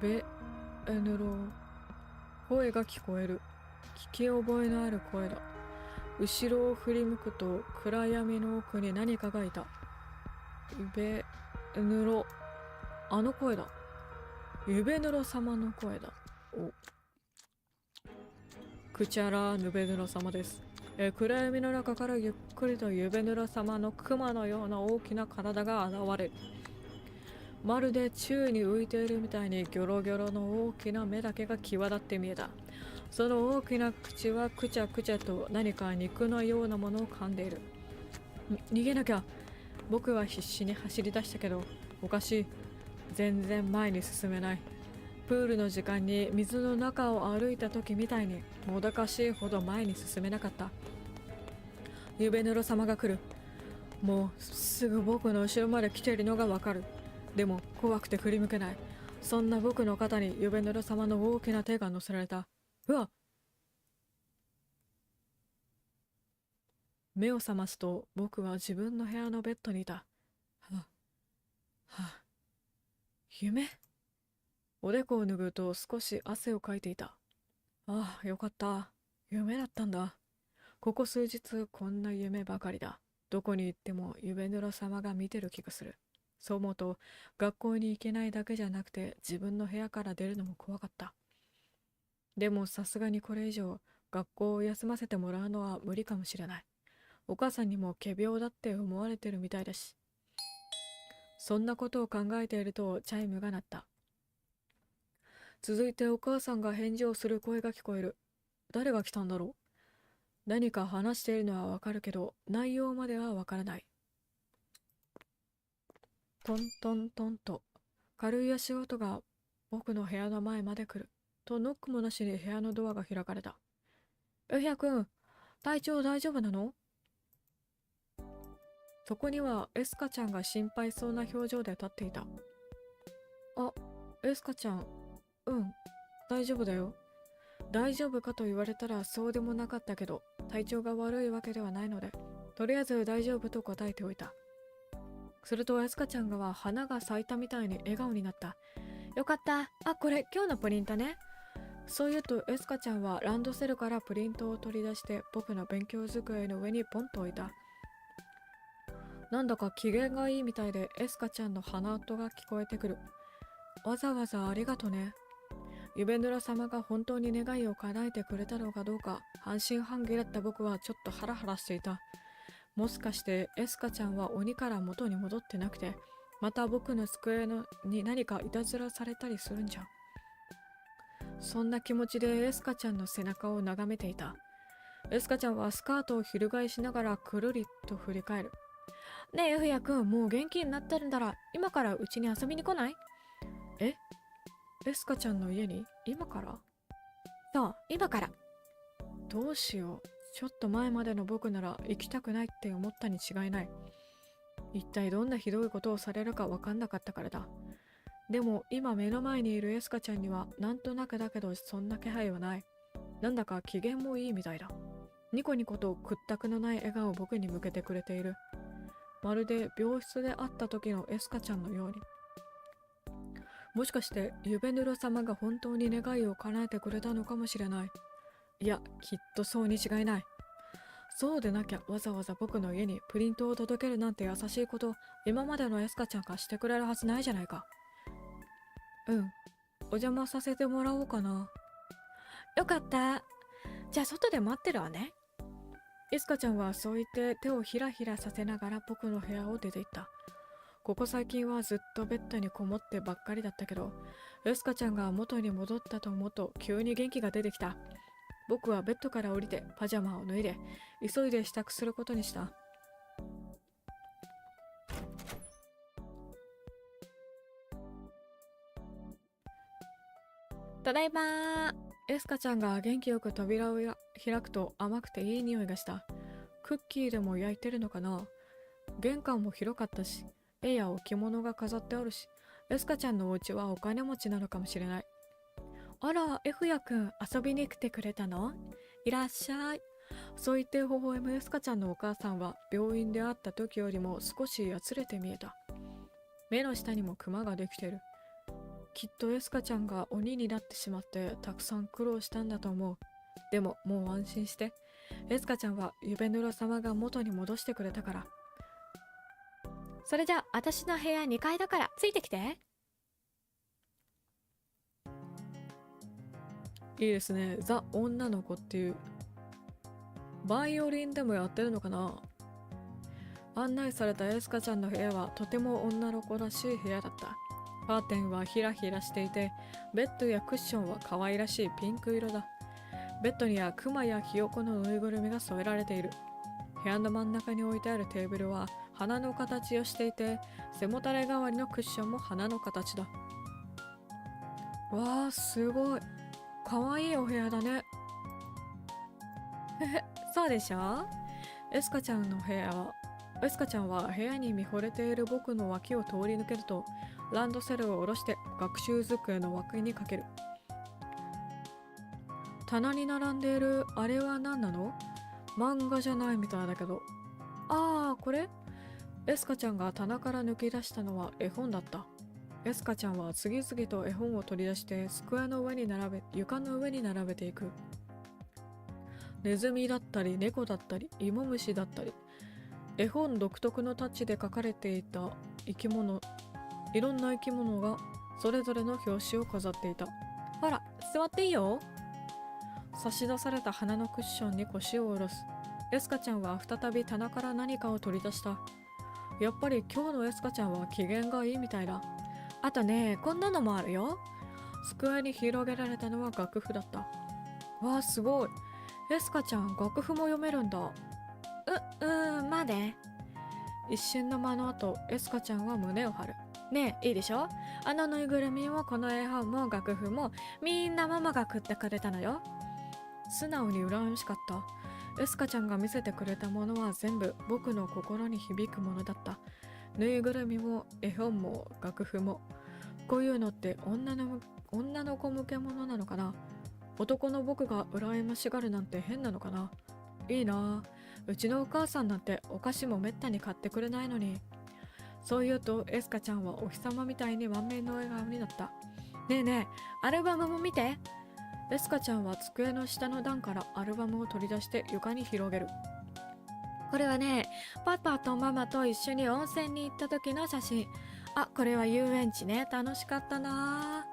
ベエヌロ、声が聞こえる。聞き覚えのある声だ。後ろを振り向くと暗闇の奥に何かがいた。ベエヌロ、あの声だ。ユベヌロ様の声だ。お、クチャラ・ヌベヌロ様です。暗闇の中からゆっくりとユベヌロ様の熊のような大きな体が現れる。まるで宙に浮いているみたいにギョロギョロの大きな目だけが際立って見えた。その大きな口はくちゃくちゃと何か肉のようなものを噛んでいる。逃げなきゃ。僕は必死に走り出したけど、おかしい。全然前に進めない。プールの時間に水の中を歩いた時みたいにもどかしいほど前に進めなかった。ユベヌロ様が来る。もうすぐ僕の後ろまで来ているのがわかる。でも怖くて振り向けない。そんな僕の肩にユベヌロ様の大きな手が乗せられた。うわっ。目を覚ますと僕は自分の部屋のベッドにいた。はあ、はあ、夢。おでこを拭うと少し汗をかいていた。ああ、よかった。夢だったんだ。ここ数日こんな夢ばかりだ。どこに行ってもユベヌロ様が見てる気がする。そう思うと学校に行けないだけじゃなくて自分の部屋から出るのも怖かった。でもさすがにこれ以上学校を休ませてもらうのは無理かもしれない。お母さんにも仮病だって思われてるみたいだし。そんなことを考えているとチャイムが鳴った。続いてお母さんが返事をする声が聞こえる。誰が来たんだろう。何か話しているのはわかるけど内容まではわからない。トントントンと軽い足音が僕の部屋の前まで来る。とノックもなしに部屋のドアが開かれた。エヒャ君、体調大丈夫なの。そこにはエスカちゃんが心配そうな表情で立っていた。あ、エスカちゃん、うん、大丈夫だよ。大丈夫かと言われたらそうでもなかったけど、体調が悪いわけではないので、とりあえず大丈夫と答えておいた。するとエスカちゃんがは花が咲いたみたいに笑顔になった。よかった。あ、これ今日のプリントね。そう言うとエスカちゃんはランドセルからプリントを取り出して僕の勉強机の上にポンと置いた。なんだか機嫌がいいみたいでエスカちゃんの鼻音が聞こえてくる。わざわざありがとね。ユベヌラ様が本当に願いを叶えてくれたのかどうか半信半疑だった僕はちょっとハラハラしていた。もしかしてエスカちゃんは鬼から元に戻ってなくて、また僕の机に何かいたずらされたりするんじゃ。そんな気持ちでエスカちゃんの背中を眺めていた。エスカちゃんはスカートを翻しながらくるりと振り返る。ねえユフヤくん、もう元気になってるんだら今からうちに遊びに来ない。え、エスカちゃんの家に今から。そう、今から。どうしよう。ちょっと前までの僕なら行きたくないって思ったに違いない。一体どんなひどいことをされるか分かんなかったからだ。でも今目の前にいるエスカちゃんにはなんとなくだけどそんな気配はない。なんだか機嫌もいいみたいだ。ニコニコと屈託のない笑顔を僕に向けてくれている。まるで病室で会った時のエスカちゃんのように。もしかしてユベヌロ様が本当に願いを叶えてくれたのかもしれない。いや、きっとそうに違いない。そうでなきゃわざわざ僕の家にプリントを届けるなんて優しいこと、今までのエスカちゃんがしてくれるはずないじゃないか。うん、お邪魔させてもらおうかな。よかった。じゃあ外で待ってるわね。エスカちゃんはそう言って手をひらひらさせながら僕の部屋を出て行った。ここ最近はずっとベッドにこもってばっかりだったけど、エスカちゃんが元に戻ったと思うと急に元気が出てきた。僕はベッドから降りてパジャマを脱いで急いで支度することにした。ただいまー。エスカちゃんが元気よく扉を開くと甘くていい匂いがした。クッキーでも焼いてるのかな。玄関も広かったし、絵や置物が飾ってあるし、エスカちゃんのお家はお金持ちなのかもしれない。あら、エフヤくん遊びに来てくれたの？いらっしゃい。そう言って微笑むエスカちゃんのお母さんは病院で会った時よりも少しやつれて見えた。目の下にもクマができてる。きっとエスカちゃんが鬼になってしまってたくさん苦労したんだと思う。でももう安心して。エスカちゃんはユベヌロ様が元に戻してくれたから。それじゃあ私の部屋2階だからついてきて。いいですね。ザ・女の子っていう。バイオリンでもやってるのかな。案内されたエスカちゃんの部屋はとても女の子らしい部屋だった。カーテンはヒラヒラしていて、ベッドやクッションは可愛らしいピンク色だ。ベッドにはクマやヒヨコのぬいぐるみが添えられている。部屋の真ん中に置いてあるテーブルは花の形をしていて、背もたれ代わりのクッションも花の形だ。わあ、すごい。かわいいお部屋だね。そうでしょ。エスカちゃんの部屋はエスカちゃんは部屋に見惚れている僕の脇を通り抜けると、ランドセルを下ろして学習机の枠にかける。棚に並んでいるあれは何なの？漫画じゃないみたいだけど。ああ、これ？エスカちゃんが棚から抜き出したのは絵本だった。エスカちゃんは次々と絵本を取り出して机の上に床の上に並べていく。ネズミだったり猫だったり芋虫だったり、絵本独特のタッチで描かれていた生き物、いろんな生き物がそれぞれの表紙を飾っていた。ほら、座っていいよ。差し出された花のクッションに腰を下ろす。エスカちゃんは再び棚から何かを取り出した。やっぱり今日のエスカちゃんは機嫌がいいみたいだ。あとね、こんなのもあるよ。机に広げられたのは楽譜だった。わあ、すごい。エスカちゃん、楽譜も読めるんだ。まで。一瞬の間の後、エスカちゃんは胸を張る。ねえ、いいでしょ？あのぬいぐるみもこの絵本も楽譜もみんなママが食ってくれたのよ。素直に羨ましかった。エスカちゃんが見せてくれたものは全部僕の心に響くものだった。ぬいぐるみも絵本も楽譜も。こういうのって女の子向けものなのかな。男の僕が羨ましがるなんて変なのかな。いいなあ。うちのお母さんなんてお菓子もめったに買ってくれないのに。そう言うとエスカちゃんはお日様みたいに満面の笑顔になった。ねえねえ、アルバムも見て。エスカちゃんは机の下の段からアルバムを取り出して床に広げる。これはね、パパとママと一緒に温泉に行った時の写真。あ、これは遊園地ね。楽しかったな。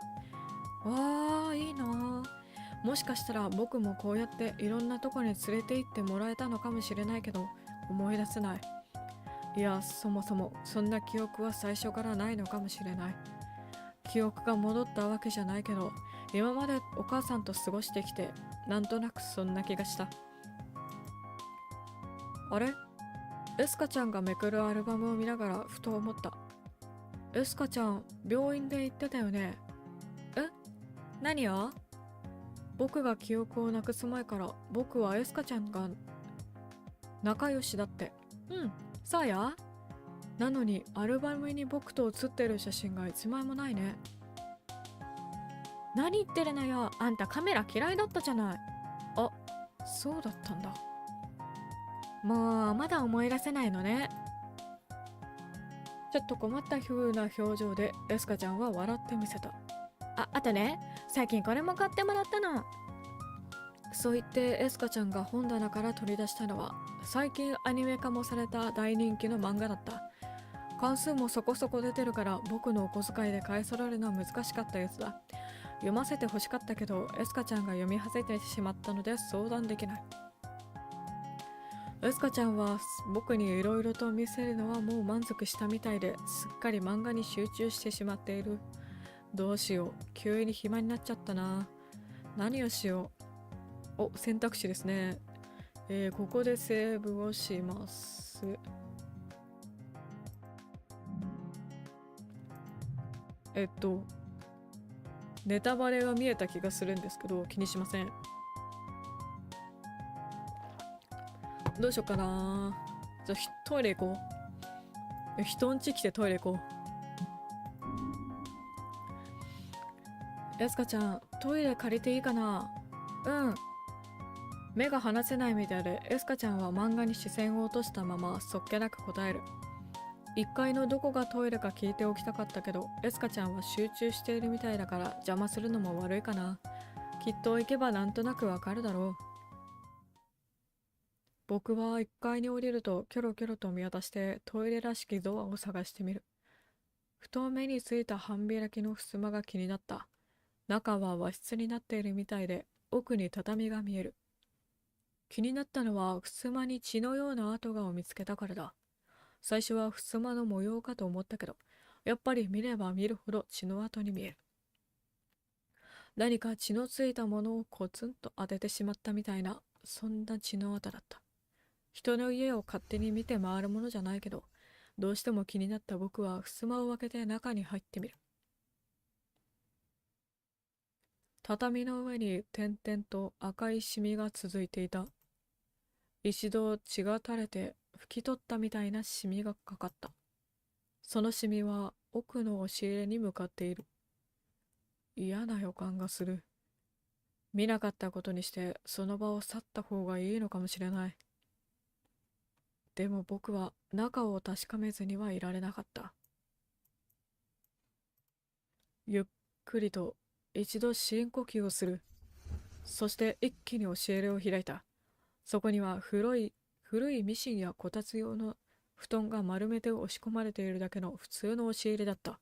わあ、いいな。もしかしたら僕もこうやっていろんなとこに連れて行ってもらえたのかもしれないけど、思い出せない。いや、そもそもそんな記憶は最初からないのかもしれない。記憶が戻ったわけじゃないけど、今までお母さんと過ごしてきて、なんとなくそんな気がした。あれ？エスカちゃんがめくるアルバムを見ながらふと思った。エスカちゃん、病院で行ってたよね。え？何を？僕が記憶をなくす前から僕はエスカちゃんが仲良しだって。うん、そうよ。なのにアルバムに僕と写ってる写真が一枚もないね。何言ってるのよ、あんたカメラ嫌いだったじゃない。あ、そうだったんだ。もうまだ思い出せないのね。ちょっと困った風な表情でエスカちゃんは笑ってみせた。あとね、最近これも買ってもらったの。そう言ってエスカちゃんが本棚から取り出したのは最近アニメ化もされた大人気の漫画だった。関数もそこそこ出てるから僕のお小遣いで買い揃えるのは難しかったやつだ。読ませて欲しかったけどエスカちゃんが読み始めてしまったので相談できない。エスカちゃんは僕にいろいろと見せるのはもう満足したみたいですっかり漫画に集中してしまっている。どうしよう、急に暇になっちゃったな。何をしよう。選択肢ですね。ここでセーブをします。ネタバレが見えた気がするんですけど気にしません。どうしようかな。じゃあトイレ行こう。人ん家来てトイレ行こう。やすかちゃん、トイレ借りていいかな。うん。目が離せないみたいでエスカちゃんは漫画に視線を落としたままそっけなく答える。1階のどこがトイレか聞いておきたかったけどエスカちゃんは集中しているみたいだから邪魔するのも悪いかな。きっと行けばなんとなくわかるだろう。僕は1階に降りるとキョロキョロと見渡してトイレらしきドアを探してみる。ふと目についた半開きの襖が気になった。中は和室になっているみたいで奥に畳が見える。気になったのは襖に血のような跡がを見つけたからだ。最初は襖の模様かと思ったけどやっぱり見れば見るほど血の跡に見える。何か血のついたものをコツンと当ててしまったみたいな、そんな血の跡だった。人の家を勝手に見て回るものじゃないけどどうしても気になった僕は襖を開けて中に入ってみる。畳の上に点々と赤いシミが続いていた。一度血が垂れて拭き取ったみたいなシミがかかった。そのシミは奥の押し入れに向かっている。嫌な予感がする。見なかったことにしてその場を去った方がいいのかもしれない。でも僕は中を確かめずにはいられなかった。ゆっくりと一度深呼吸をする。そして一気に押し入れを開いた。そこには古いミシンやこたつ用の布団が丸めて押し込まれているだけの普通の押し入れだった。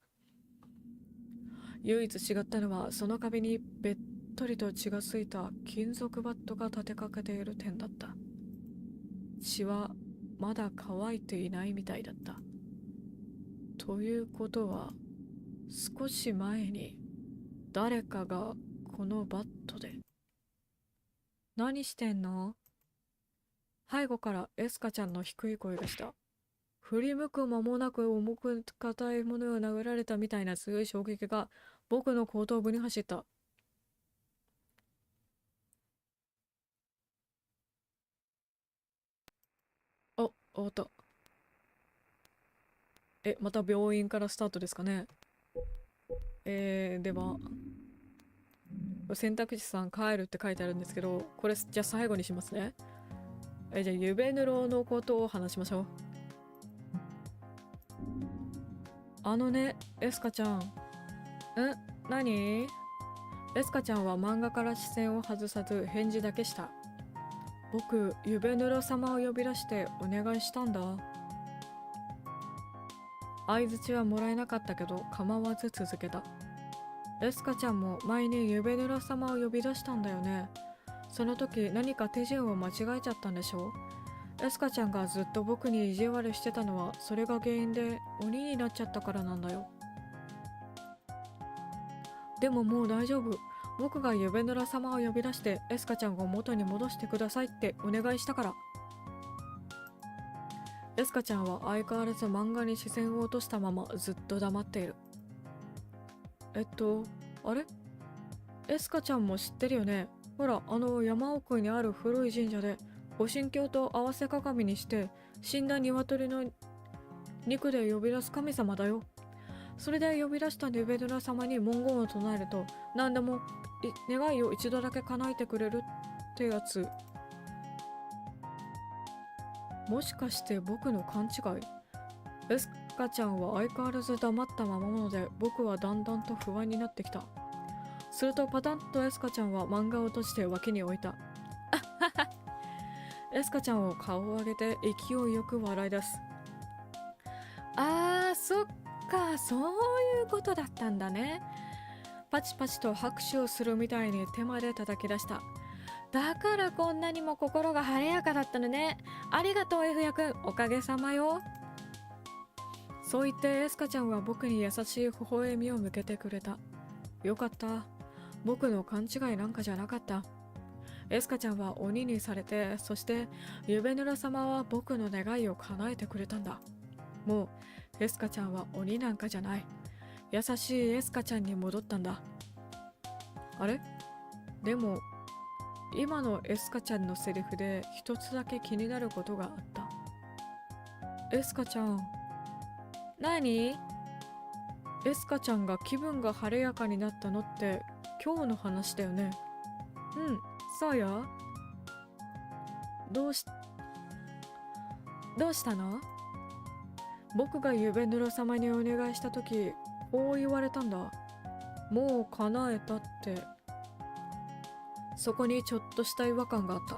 唯一違ったのはその壁にべっとりと血がついた金属バットが立てかけている点だった。血はまだ乾いていないみたいだった。ということは少し前に誰かがこのバットで。何してんの？背後からエスカちゃんの低い声がした。振り向く間もなく重く硬いものを殴られたみたいな強い衝撃が僕の後頭部に走った。終わった。また病院からスタートですかね。では、選択肢さん帰るって書いてあるんですけど、これじゃあ最後にしますね。じゃあゆべぬろのことを話しましょう。あのね、エスカちゃん。何？エスカちゃんは漫画から視線を外さず返事だけした。僕、ゆべぬろ様を呼び出してお願いしたんだ。相槌はもらえなかったけど構わず続けた。エスカちゃんも前にゆべぬろ様を呼び出したんだよね。その時何か手順を間違えちゃったんでしょ？エスカちゃんがずっと僕に意地悪してたのはそれが原因で鬼になっちゃったからなんだよ。でももう大丈夫。僕がゆべぬら様を呼び出してエスカちゃんを元に戻してくださいってお願いしたから。エスカちゃんは相変わらず漫画に視線を落としたままずっと黙っている。あれ？エスカちゃんも知ってるよね。ほら、あの山奥にある古い神社でご神教と合わせ鏡にして死んだ鶏の肉で呼び出す神様だよ。それで呼び出したユベヌラ様に文言を唱えると、何でも願いを一度だけ叶えてくれるってやつ。もしかして僕の勘違い？エスカちゃんは相変わらず黙ったままなので、僕はだんだんと不安になってきた。するとパタンとエスカちゃんは漫画を閉じて脇に置いた。エスカちゃんを顔を上げて勢いよく笑い出す。そっか、そういうことだったんだね。パチパチと拍手をするみたいに手まで叩き出した。だからこんなにも心が晴れやかだったのね。ありがとう F ヤ君、おかげさまよ。そう言ってエスカちゃんは僕に優しい微笑みを向けてくれた。よかった。僕の勘違いなんかじゃなかった。エスカちゃんは鬼にされて、そしてユベヌラ様は僕の願いを叶えてくれたんだ。もうエスカちゃんは鬼なんかじゃない。優しいエスカちゃんに戻ったんだ。あれ？でも今のエスカちゃんのセリフで一つだけ気になることがあった。エスカちゃん。何？エスカちゃんが気分が晴れやかになったのって今日の話だよね。うん、そうよ。どうしたの？僕がユベヌラ様にお願いしたとき、こう言われたんだ。もう叶えたって。そこにちょっとした違和感があった。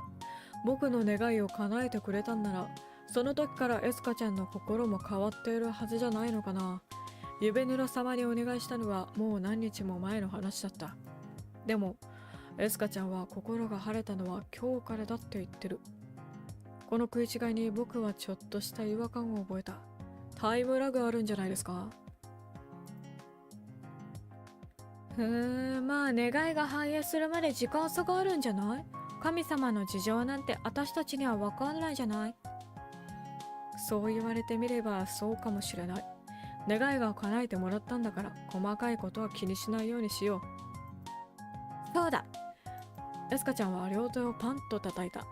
僕の願いを叶えてくれたんなら、その時からエスカちゃんの心も変わっているはずじゃないのかな。ユベヌラ様にお願いしたのはもう何日も前の話だった。でも、エスカちゃんは心が晴れたのは今日からだって言ってる。この食い違いに僕はちょっとした違和感を覚えた。タイムラグあるんじゃないですか？まあ願いが反映するまで時間差があるんじゃない？神様の事情なんて私たちには分かんないじゃない？そう言われてみればそうかもしれない。願いが叶えてもらったんだから細かいことは気にしないようにしよう。そうだ。エスカちゃんは両手をパンと叩いた。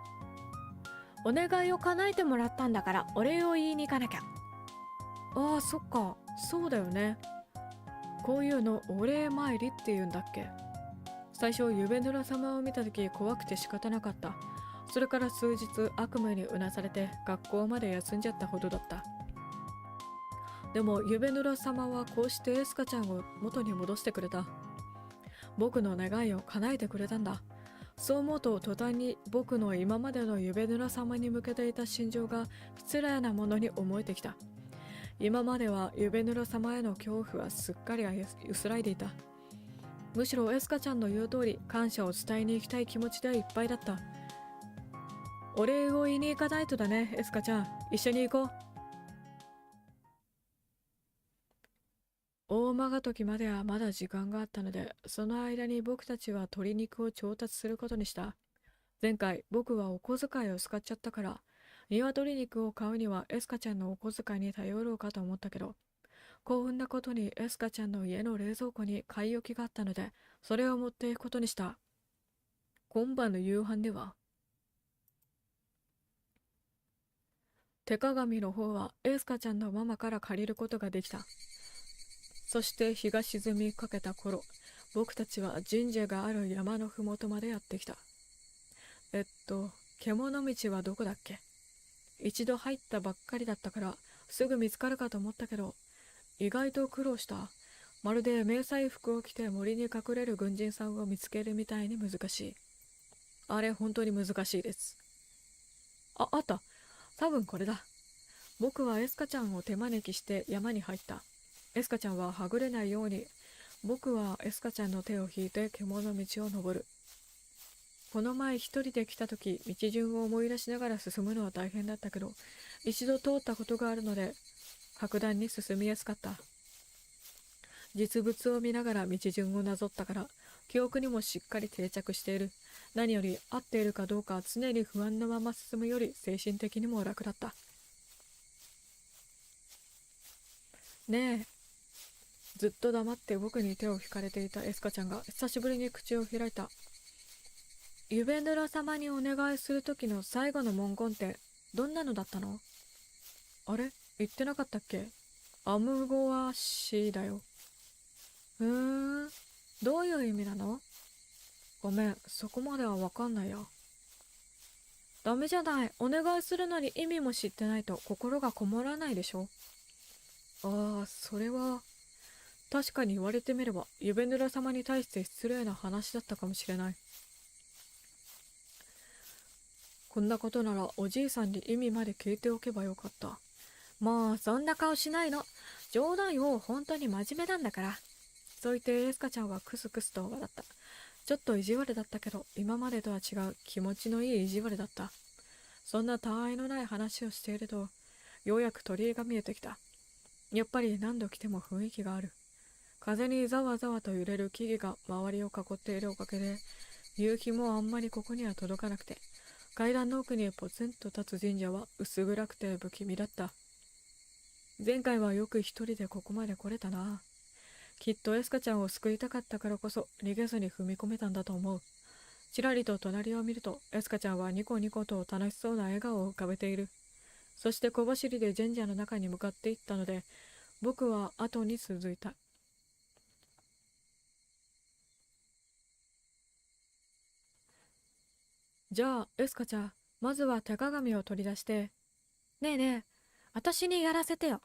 お願いを叶えてもらったんだからお礼を言いに行かなきゃ。ああ、そっか。そうだよね。こういうのお礼参りって言うんだっけ？最初ユベヌラ様を見た時怖くて仕方なかった。それから数日悪夢にうなされて学校まで休んじゃったほどだった。でもユベヌラ様はこうしてエスカちゃんを元に戻してくれた。僕の願いを叶えてくれたんだ。そう思うと途端に僕の今までのユベヌラ様に向けていた心情が失礼なものに思えてきた。今まではユベヌラ様への恐怖はすっかり薄らいでいた。むしろエスカちゃんの言う通り感謝を伝えに行きたい気持ちでいっぱいだった。お礼を言いに行かないとだね、エスカちゃん。一緒に行こう。大間が時まではまだ時間があったので、その間に僕たちは鶏肉を調達することにした。前回僕はお小遣いを使っちゃったから、鶏肉を買うにはエスカちゃんのお小遣いに頼ろうかと思ったけど、幸運なことにエスカちゃんの家の冷蔵庫に買い置きがあったので、それを持っていくことにした。今晩の夕飯では、手鏡の方はエスカちゃんのママから借りることができた。そして日が沈みかけた頃、僕たちは神社がある山のふもとまでやってきた。獣道はどこだっけ？一度入ったばっかりだったからすぐ見つかるかと思ったけど、意外と苦労した。まるで迷彩服を着て森に隠れる軍人さんを見つけるみたいに難しい。あれ本当に難しいです。あった。多分これだ。僕はエスカちゃんを手招きして山に入った。エスカちゃんははぐれないように、僕はエスカちゃんの手を引いて獣道を登る。この前一人で来た時、道順を思い出しながら進むのは大変だったけど、一度通ったことがあるので、格段に進みやすかった。実物を見ながら道順をなぞったから、記憶にもしっかり定着している。何より合っているかどうか常に不安なまま進むより精神的にも楽だった。ねえ。ずっと黙って僕に手を引かれていたエスカちゃんが久しぶりに口を開いた。ユベヌラ様にお願いする時の最後の文言ってどんなのだったの？あれ？言ってなかったっけ？アムゴワシだよ。どういう意味なの？ごめん、そこまではわかんないや。ダメじゃない。お願いするのに意味も知ってないと心がこもらないでしょ。ああ、それは、確かに言われてみれば、ユベヌラ様に対して失礼な話だったかもしれない。こんなことならおじいさんに意味まで聞いておけばよかった。もうそんな顔しないの。冗談よ、本当に真面目なんだから。そう言ってエスカちゃんはクスクスと笑った。ちょっと意地悪だったけど、今までとは違う気持ちのいい意地悪だった。そんな他愛のない話をしていると、ようやく鳥居が見えてきた。やっぱり何度来ても雰囲気がある。風にざわざわと揺れる木々が周りを囲っているおかげで、夕日もあんまりここには届かなくて、階段の奥にポツンと立つ神社は薄暗くて不気味だった。前回はよく一人でここまで来れたな。きっとエスカちゃんを救いたかったからこそ逃げずに踏み込めたんだと思う。ちらりと隣を見るとエスカちゃんはニコニコと楽しそうな笑顔を浮かべている。そして小走りで神社の中に向かっていったので、僕は後に続いた。じゃあ、エスカちゃん、まずは手鏡を取り出して。ねえねえ、私にやらせてよ。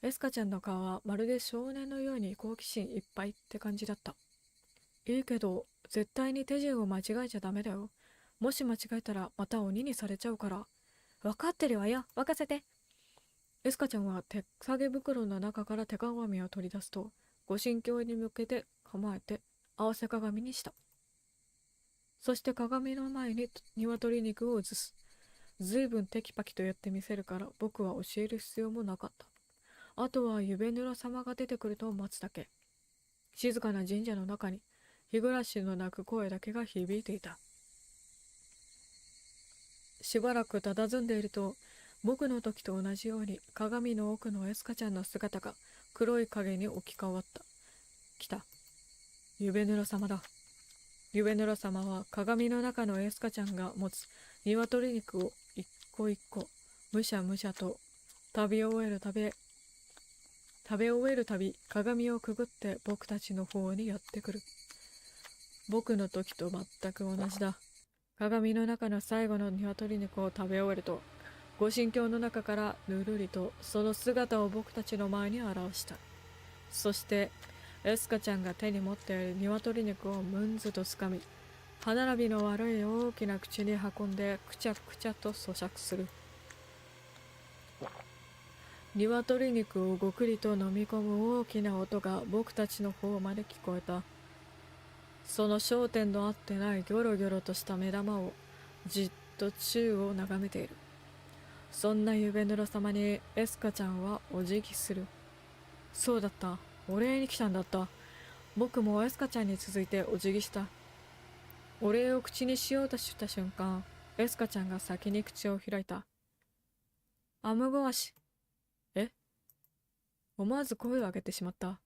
エスカちゃんの顔はまるで少年のように好奇心いっぱいって感じだった。いいけど、絶対に手順を間違えちゃダメだよ。もし間違えたらまた鬼にされちゃうから。わかってるわよ、任せて。エスカちゃんは手提げ袋の中から手鏡を取り出すと、ご神教に向けて構えて合わせ鏡にした。そして鏡の前に鶏肉を移す。ずいぶんテキパキとやってみせるから僕は教える必要もなかった。あとはユベヌラ様が出てくると待つだけ。静かな神社の中に日暮らしの鳴く声だけが響いていた。しばらく佇んでいると、僕の時と同じように鏡の奥のエスカちゃんの姿が黒い影に置き換わった。来た。ユベヌラ様だ。ユベヌラ様は鏡の中のエスカちゃんが持つ鶏肉を一個一個むしゃむしゃと食べ終えるたび鏡をくぐって僕たちの方にやってくる。僕の時と全く同じだ。鏡の中の最後の鶏肉を食べ終えると、ご神教の中からぬるりとその姿を僕たちの前に表した。そしてエスカちゃんが手に持っている鶏肉をムンズとつかみ、歯並びの悪い大きな口に運んでくちゃくちゃと咀嚼する。鶏肉をごくりと飲み込む大きな音が僕たちの方まで聞こえた。その焦点の合ってないギョロギョロとした目玉をじっと宙を眺めている。そんなユベヌラ様にエスカちゃんはお辞儀する。そうだった。お礼に来たんだった。僕もエスカちゃんに続いてお辞儀した。お礼を口にしようとした瞬間、エスカちゃんが先に口を開いた。アムゴアシ。え？思わず声を上げてしまった。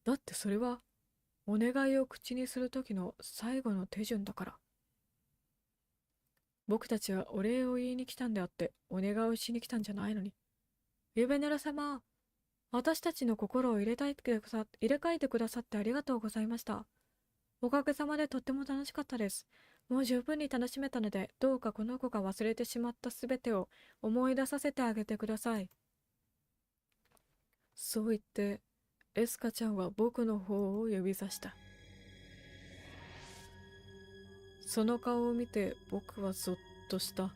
だってそれは、お願いを口にする時の最後の手順だから。僕たちはお礼を言いに来たんであって、お願いをしに来たんじゃないのに。ユベネラ様、私たちの心を入れ替えてくださってありがとうございました。おかげさまでとっても楽しかったです。もう十分に楽しめたので、どうかこの子が忘れてしまったすべてを思い出させてあげてください。そう言って、エスカちゃんは僕の方を指さした。その顔を見て僕はぞっとした。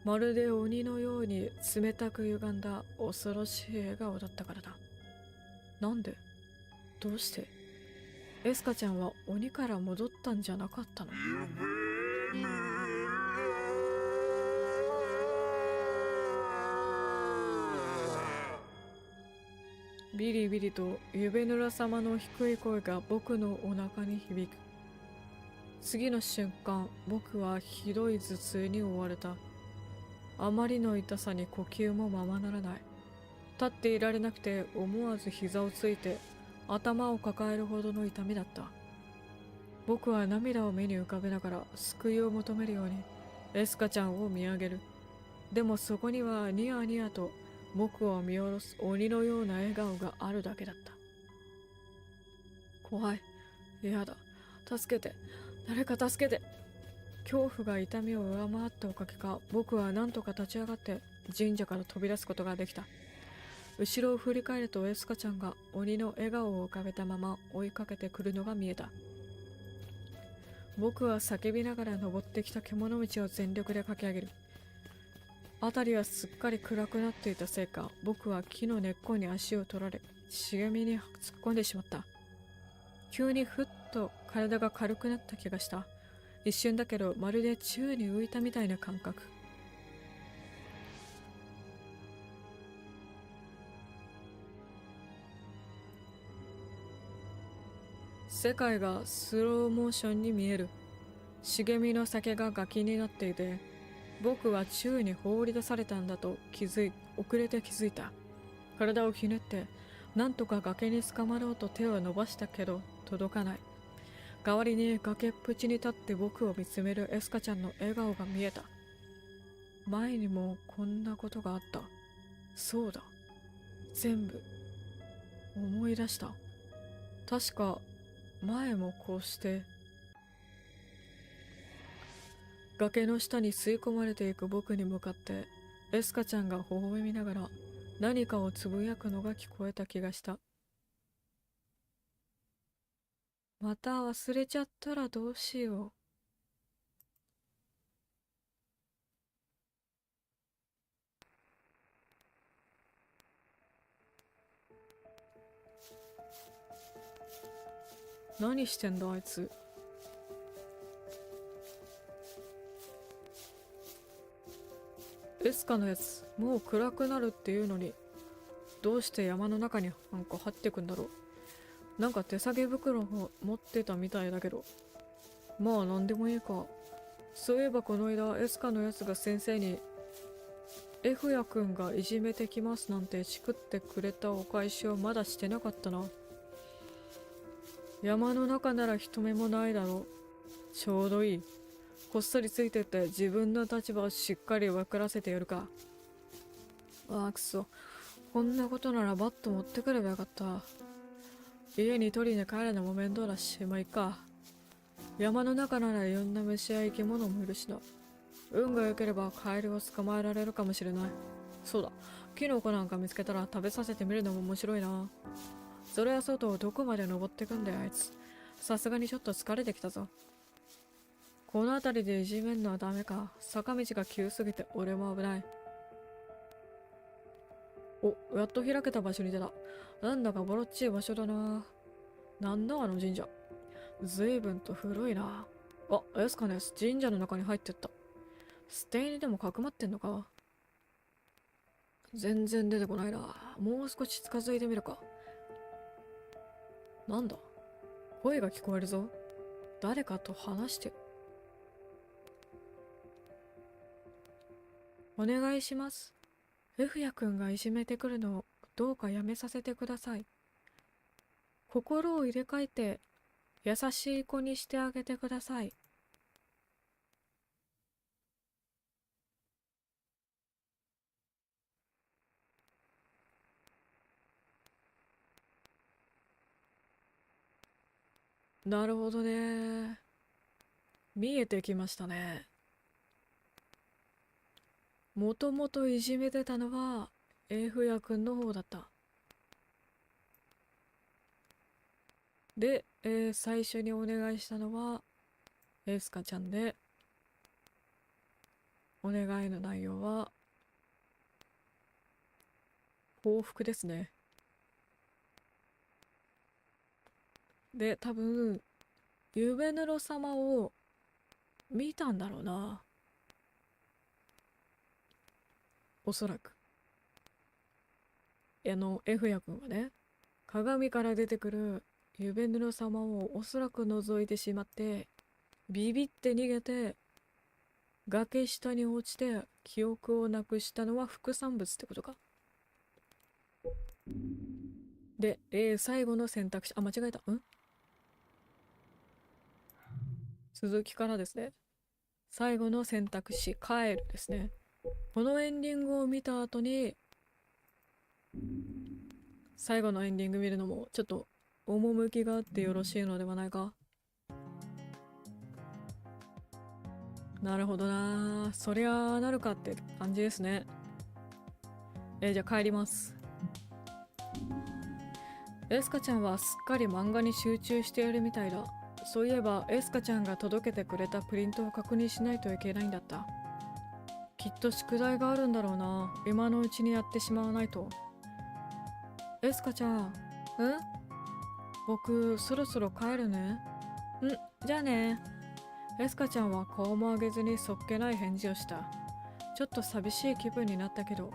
まるで鬼のように冷たく歪んだ恐ろしい笑顔だったからだ。なんで？どうして？エスカちゃんは鬼から戻ったんじゃなかったの？ビリビリとユベヌラ様の低い声が僕のお腹に響く。次の瞬間、僕はひどい頭痛に追われた。あまりの痛さに呼吸もままならない。立っていられなくて思わず膝をついて頭を抱えるほどの痛みだった。僕は涙を目に浮かべながら救いを求めるようにエスカちゃんを見上げる。でもそこにはニヤニヤと僕を見下ろす鬼のような笑顔があるだけだった。怖い。嫌だ。助けて。誰か助けて。恐怖が痛みを上回ったおかげか、僕は何とか立ち上がって神社から飛び出すことができた。後ろを振り返るとエスカちゃんが鬼の笑顔を浮かべたまま追いかけてくるのが見えた。僕は叫びながら登ってきた獣道を全力で駆け上げる。辺りはすっかり暗くなっていたせいか、僕は木の根っこに足を取られ、茂みに突っ込んでしまった。急にふっと体が軽くなった気がした。一瞬だけど、まるで宙に浮いたみたいな感覚。世界がスローモーションに見える。茂みの先が崖になっていて、僕は宙に放り出されたんだと遅れて気づいた。体をひねって、なんとか崖に捕まろうと手を伸ばしたけど、届かない。代わりに崖っぷちに立って僕を見つめるエスカちゃんの笑顔が見えた。前にもこんなことがあった。そうだ。全部思い出した。確か前もこうして崖の下に吸い込まれていく僕に向かってエスカちゃんが微笑みながら何かをつぶやくのが聞こえた気がした。また忘れちゃったらどうしよう。何してんだあいつ。エスカのやつもう暗くなるっていうのにどうして山の中になんか入ってくんだろう。なんか手提げ袋を持ってたみたいだけど、まあ何でもいいか。そういえばこの間エスカのやつが先生に F やくんがいじめてきますなんてチクってくれたお返しをまだしてなかったな。山の中なら人目もないだろう。ちょうどいい。こっそりついてって自分の立場をしっかり分からせてやるか。ああくそ。こんなことならバット持ってくればよかった。家に取りに帰るのも面倒だし、まあいっか。山の中ならいろんな虫や生き物もいるしな。運が良ければカエルを捕まえられるかもしれない。そうだ。キノコなんか見つけたら食べさせてみるのも面白いな。それはそうとどこまで登ってくんだよあいつ。さすがにちょっと疲れてきたぞ。この辺りでいじめんのはダメか。坂道が急すぎて俺も危ない。お、やっと開けた場所に出た。なんだかボロっちい場所だな。なんだあの神社。随分と古いな。あ、エスカネス、神社の中に入ってった。ステイにでもかくまってんのか。全然出てこないな。もう少し近づいてみるか。なんだ、声が聞こえるぞ。誰かと話してる。お願いします。F やくんがいじめてくるのをどうかやめさせてください。心を入れ替えて優しい子にしてあげてください。なるほどね。見えてきましたね。もともといじめてたのは F やくんの方だった。で、最初にお願いしたのはエスカちゃんで、お願いの内容は報復ですね。で、多分、ゆべぬろ様を見たんだろうな。おそらく。F やくんはね、鏡から出てくるゆべぬろ様をおそらく覗いてしまって、ビビって逃げて、崖下に落ちて記憶をなくしたのは副産物ってことか。で、最後の選択肢、あ、間違えた。続きからですね。最後の選択肢、帰るですね。このエンディングを見た後に、最後のエンディング見るのもちょっと趣があってよろしいのではないか。なるほどな。そりゃあなるかって感じですね。じゃあ帰ります。エスカちゃんはすっかり漫画に集中しているみたいだ。そういえばエスカちゃんが届けてくれたプリントを確認しないといけないんだった。きっと宿題があるんだろうな。今のうちにやってしまわないと。エスカちゃん。僕そろそろ帰るね。じゃあね。エスカちゃんは顔も上げずにそっけない返事をした。ちょっと寂しい気分になったけど、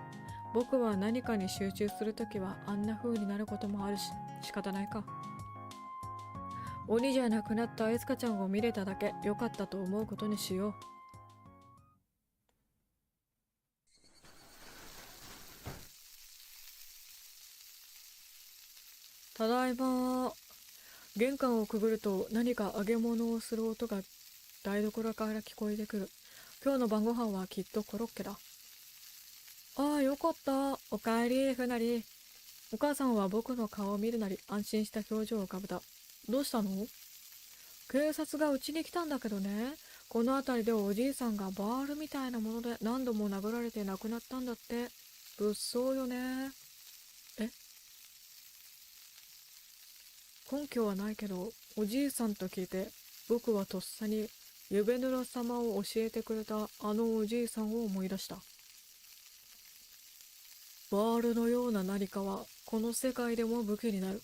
僕は何かに集中するときはあんな風になることもあるし、仕方ないか。鬼じゃなくなったエスカちゃんを見れただけ良かったと思うことにしよう。ただいま。玄関をくぐると何か揚げ物をする音が台所から聞こえてくる。今日の晩ご飯はきっとコロッケだ。ああ、よかった。おかえり、ふなり。お母さんは僕の顔を見るなり安心した表情を浮かべた。どうしたの？警察がうちに来たんだけどね。この辺りでおじいさんがバールみたいなもので何度も殴られて亡くなったんだって。物騒よね。え、根拠はないけど、おじいさんと聞いて、僕はとっさに、ゆべぬら様を教えてくれたあのおじいさんを思い出した。バールのような何かは、この世界でも武器になる。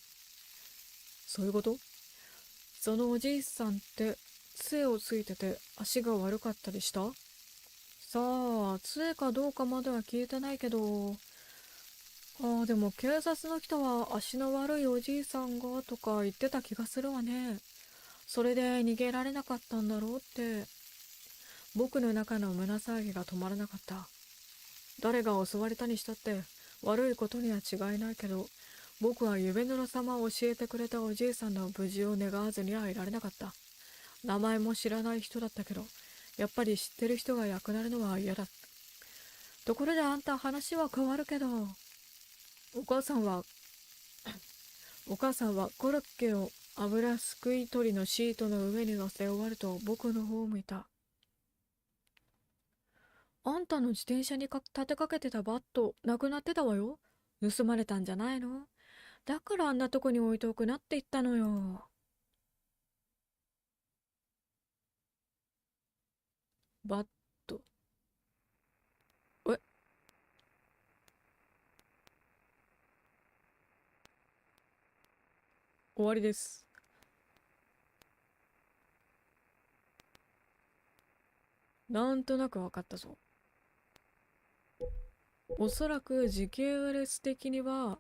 そういうこと？そのおじいさんって、杖をついてて足が悪かったりした？さあ、杖かどうかまでは聞いてないけど、でも警察の人は足の悪いおじいさんがとか言ってた気がするわね。それで逃げられなかったんだろうって。僕の中の胸騒ぎが止まらなかった。誰が襲われたにしたって悪いことには違いないけど、僕は夢の様を教えてくれたおじいさんの無事を願わずにはいられなかった。名前も知らない人だったけど、やっぱり知ってる人が亡くなるのは嫌だ。ところであんた、話は変わるけど、お母さんは、お母さんはコロッケを油すくい取りのシートの上に乗せ終わると僕の方を向いた。あんたの自転車に立てかけてたバット、なくなってたわよ。盗まれたんじゃないの？だからあんなとこに置いておくなって言ったのよ。バット。え、終わりです。なんとなくわかったぞ。おそらく時系列的には、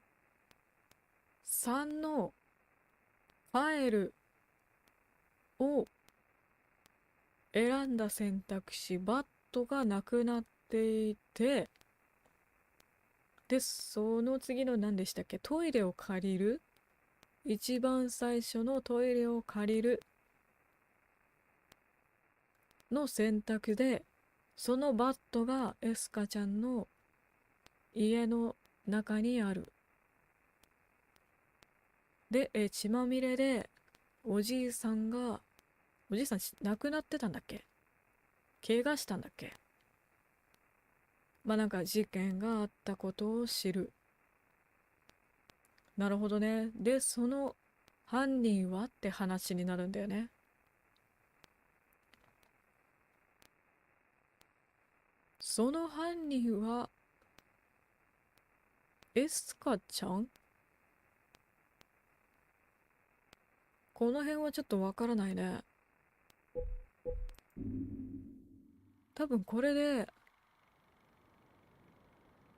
3のファイルを選んだ選択肢、バットがなくなっていて、で、その次の何でしたっけ？トイレを借りる？一番最初のトイレを借りるの選択で、そのバットがエスカちゃんの家の中にある。で、血まみれで、おじいさんが、おじいさん亡くなってたんだっけ？怪我したんだっけ？まあなんか事件があったことを知る。なるほどね。で、その犯人はって話になるんだよね。その犯人はエスカちゃん？この辺はちょっとわからないね。多分これで、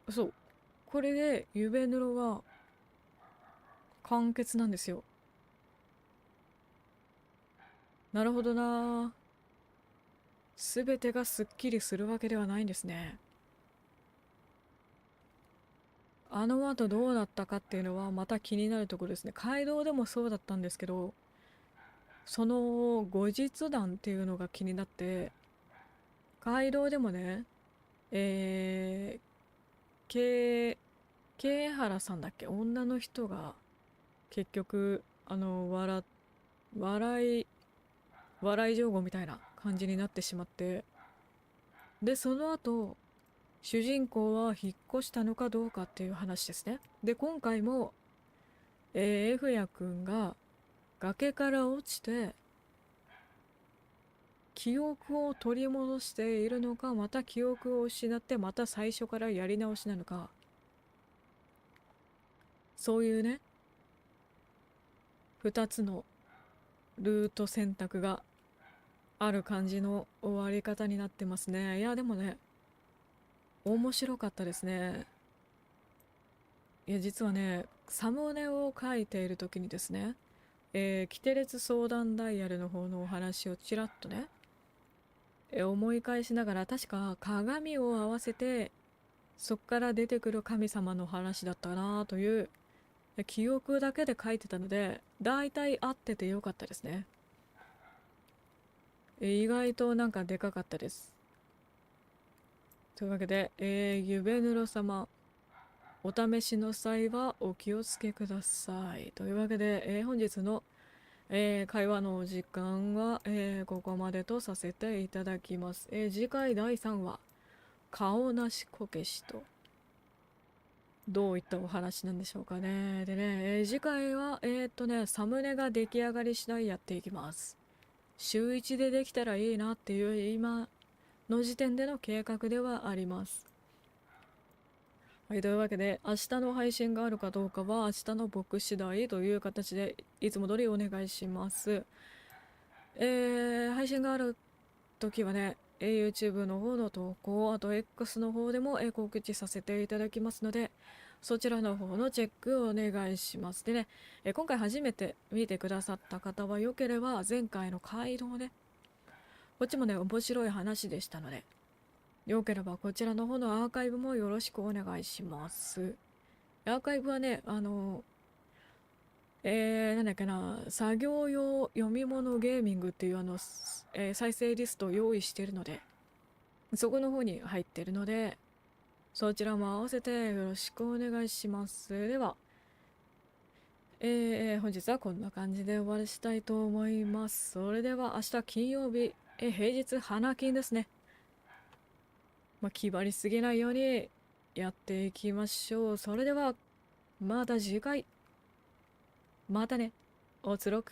そう。これで、ゆべぬろは完結なんですよ。なるほどな。すべてがすっきりするわけではないんですね。あの後どうなったかっていうのはまた気になるところですね。街道でもそうだったんですけど、その後日談っていうのが気になって、街道でもね、えー、池原さんだっけ、女の人が結局笑い笑い上戸みたいな感じになってしまって、でその後主人公は引っ越したのかどうかっていう話ですね。で今回も、F ヤくんが崖から落ちて記憶を取り戻しているのか、また記憶を失ってまた最初からやり直しなのか、そういうね、2つのルート選択がある感じの終わり方になってますね。いやでもね、面白かったですね。いや実はね、サムネを書いている時にですね、キテレツ相談ダイヤルの方のお話をちらっとね、思い返しながら、確か鏡を合わせてそっから出てくる神様の話だったなという記憶だけで書いてたので、だいたい合っててよかったですね。意外となんかでかかったです。というわけで、ゆべぬろ様、お試しの際はお気をつけください。というわけで、本日の、会話のお時間は、ここまでとさせていただきます。次回第3話、顔なしこけしと、どういったお話なんでしょうかね。でね、次回は、サムネが出来上がり次第やっていきます。週1でできたらいいなっていう今の時点での計画ではあります。はい、というわけで、明日の配信があるかどうかは明日の僕次第という形で、いつも通りお願いします。配信がある時はね、YouTube の方の投稿、あと X の方でも告知させていただきますので、そちらの方のチェックをお願いします。でね、今回初めて見てくださった方はよければ前回の回答ね、こっちもね、面白い話でしたので、よければこちらの方のアーカイブもよろしくお願いします。アーカイブはね、なんだっけな、作業用読み物ゲーミングっていう再生リストを用意しているので、そこの方に入っているので、そちらも合わせてよろしくお願いします。では、本日はこんな感じで終わりしたいと思います。それでは明日金曜日、平日花金ですね。気張りすぎないようにやっていきましょう。それでは、また次回。またね。おつろく。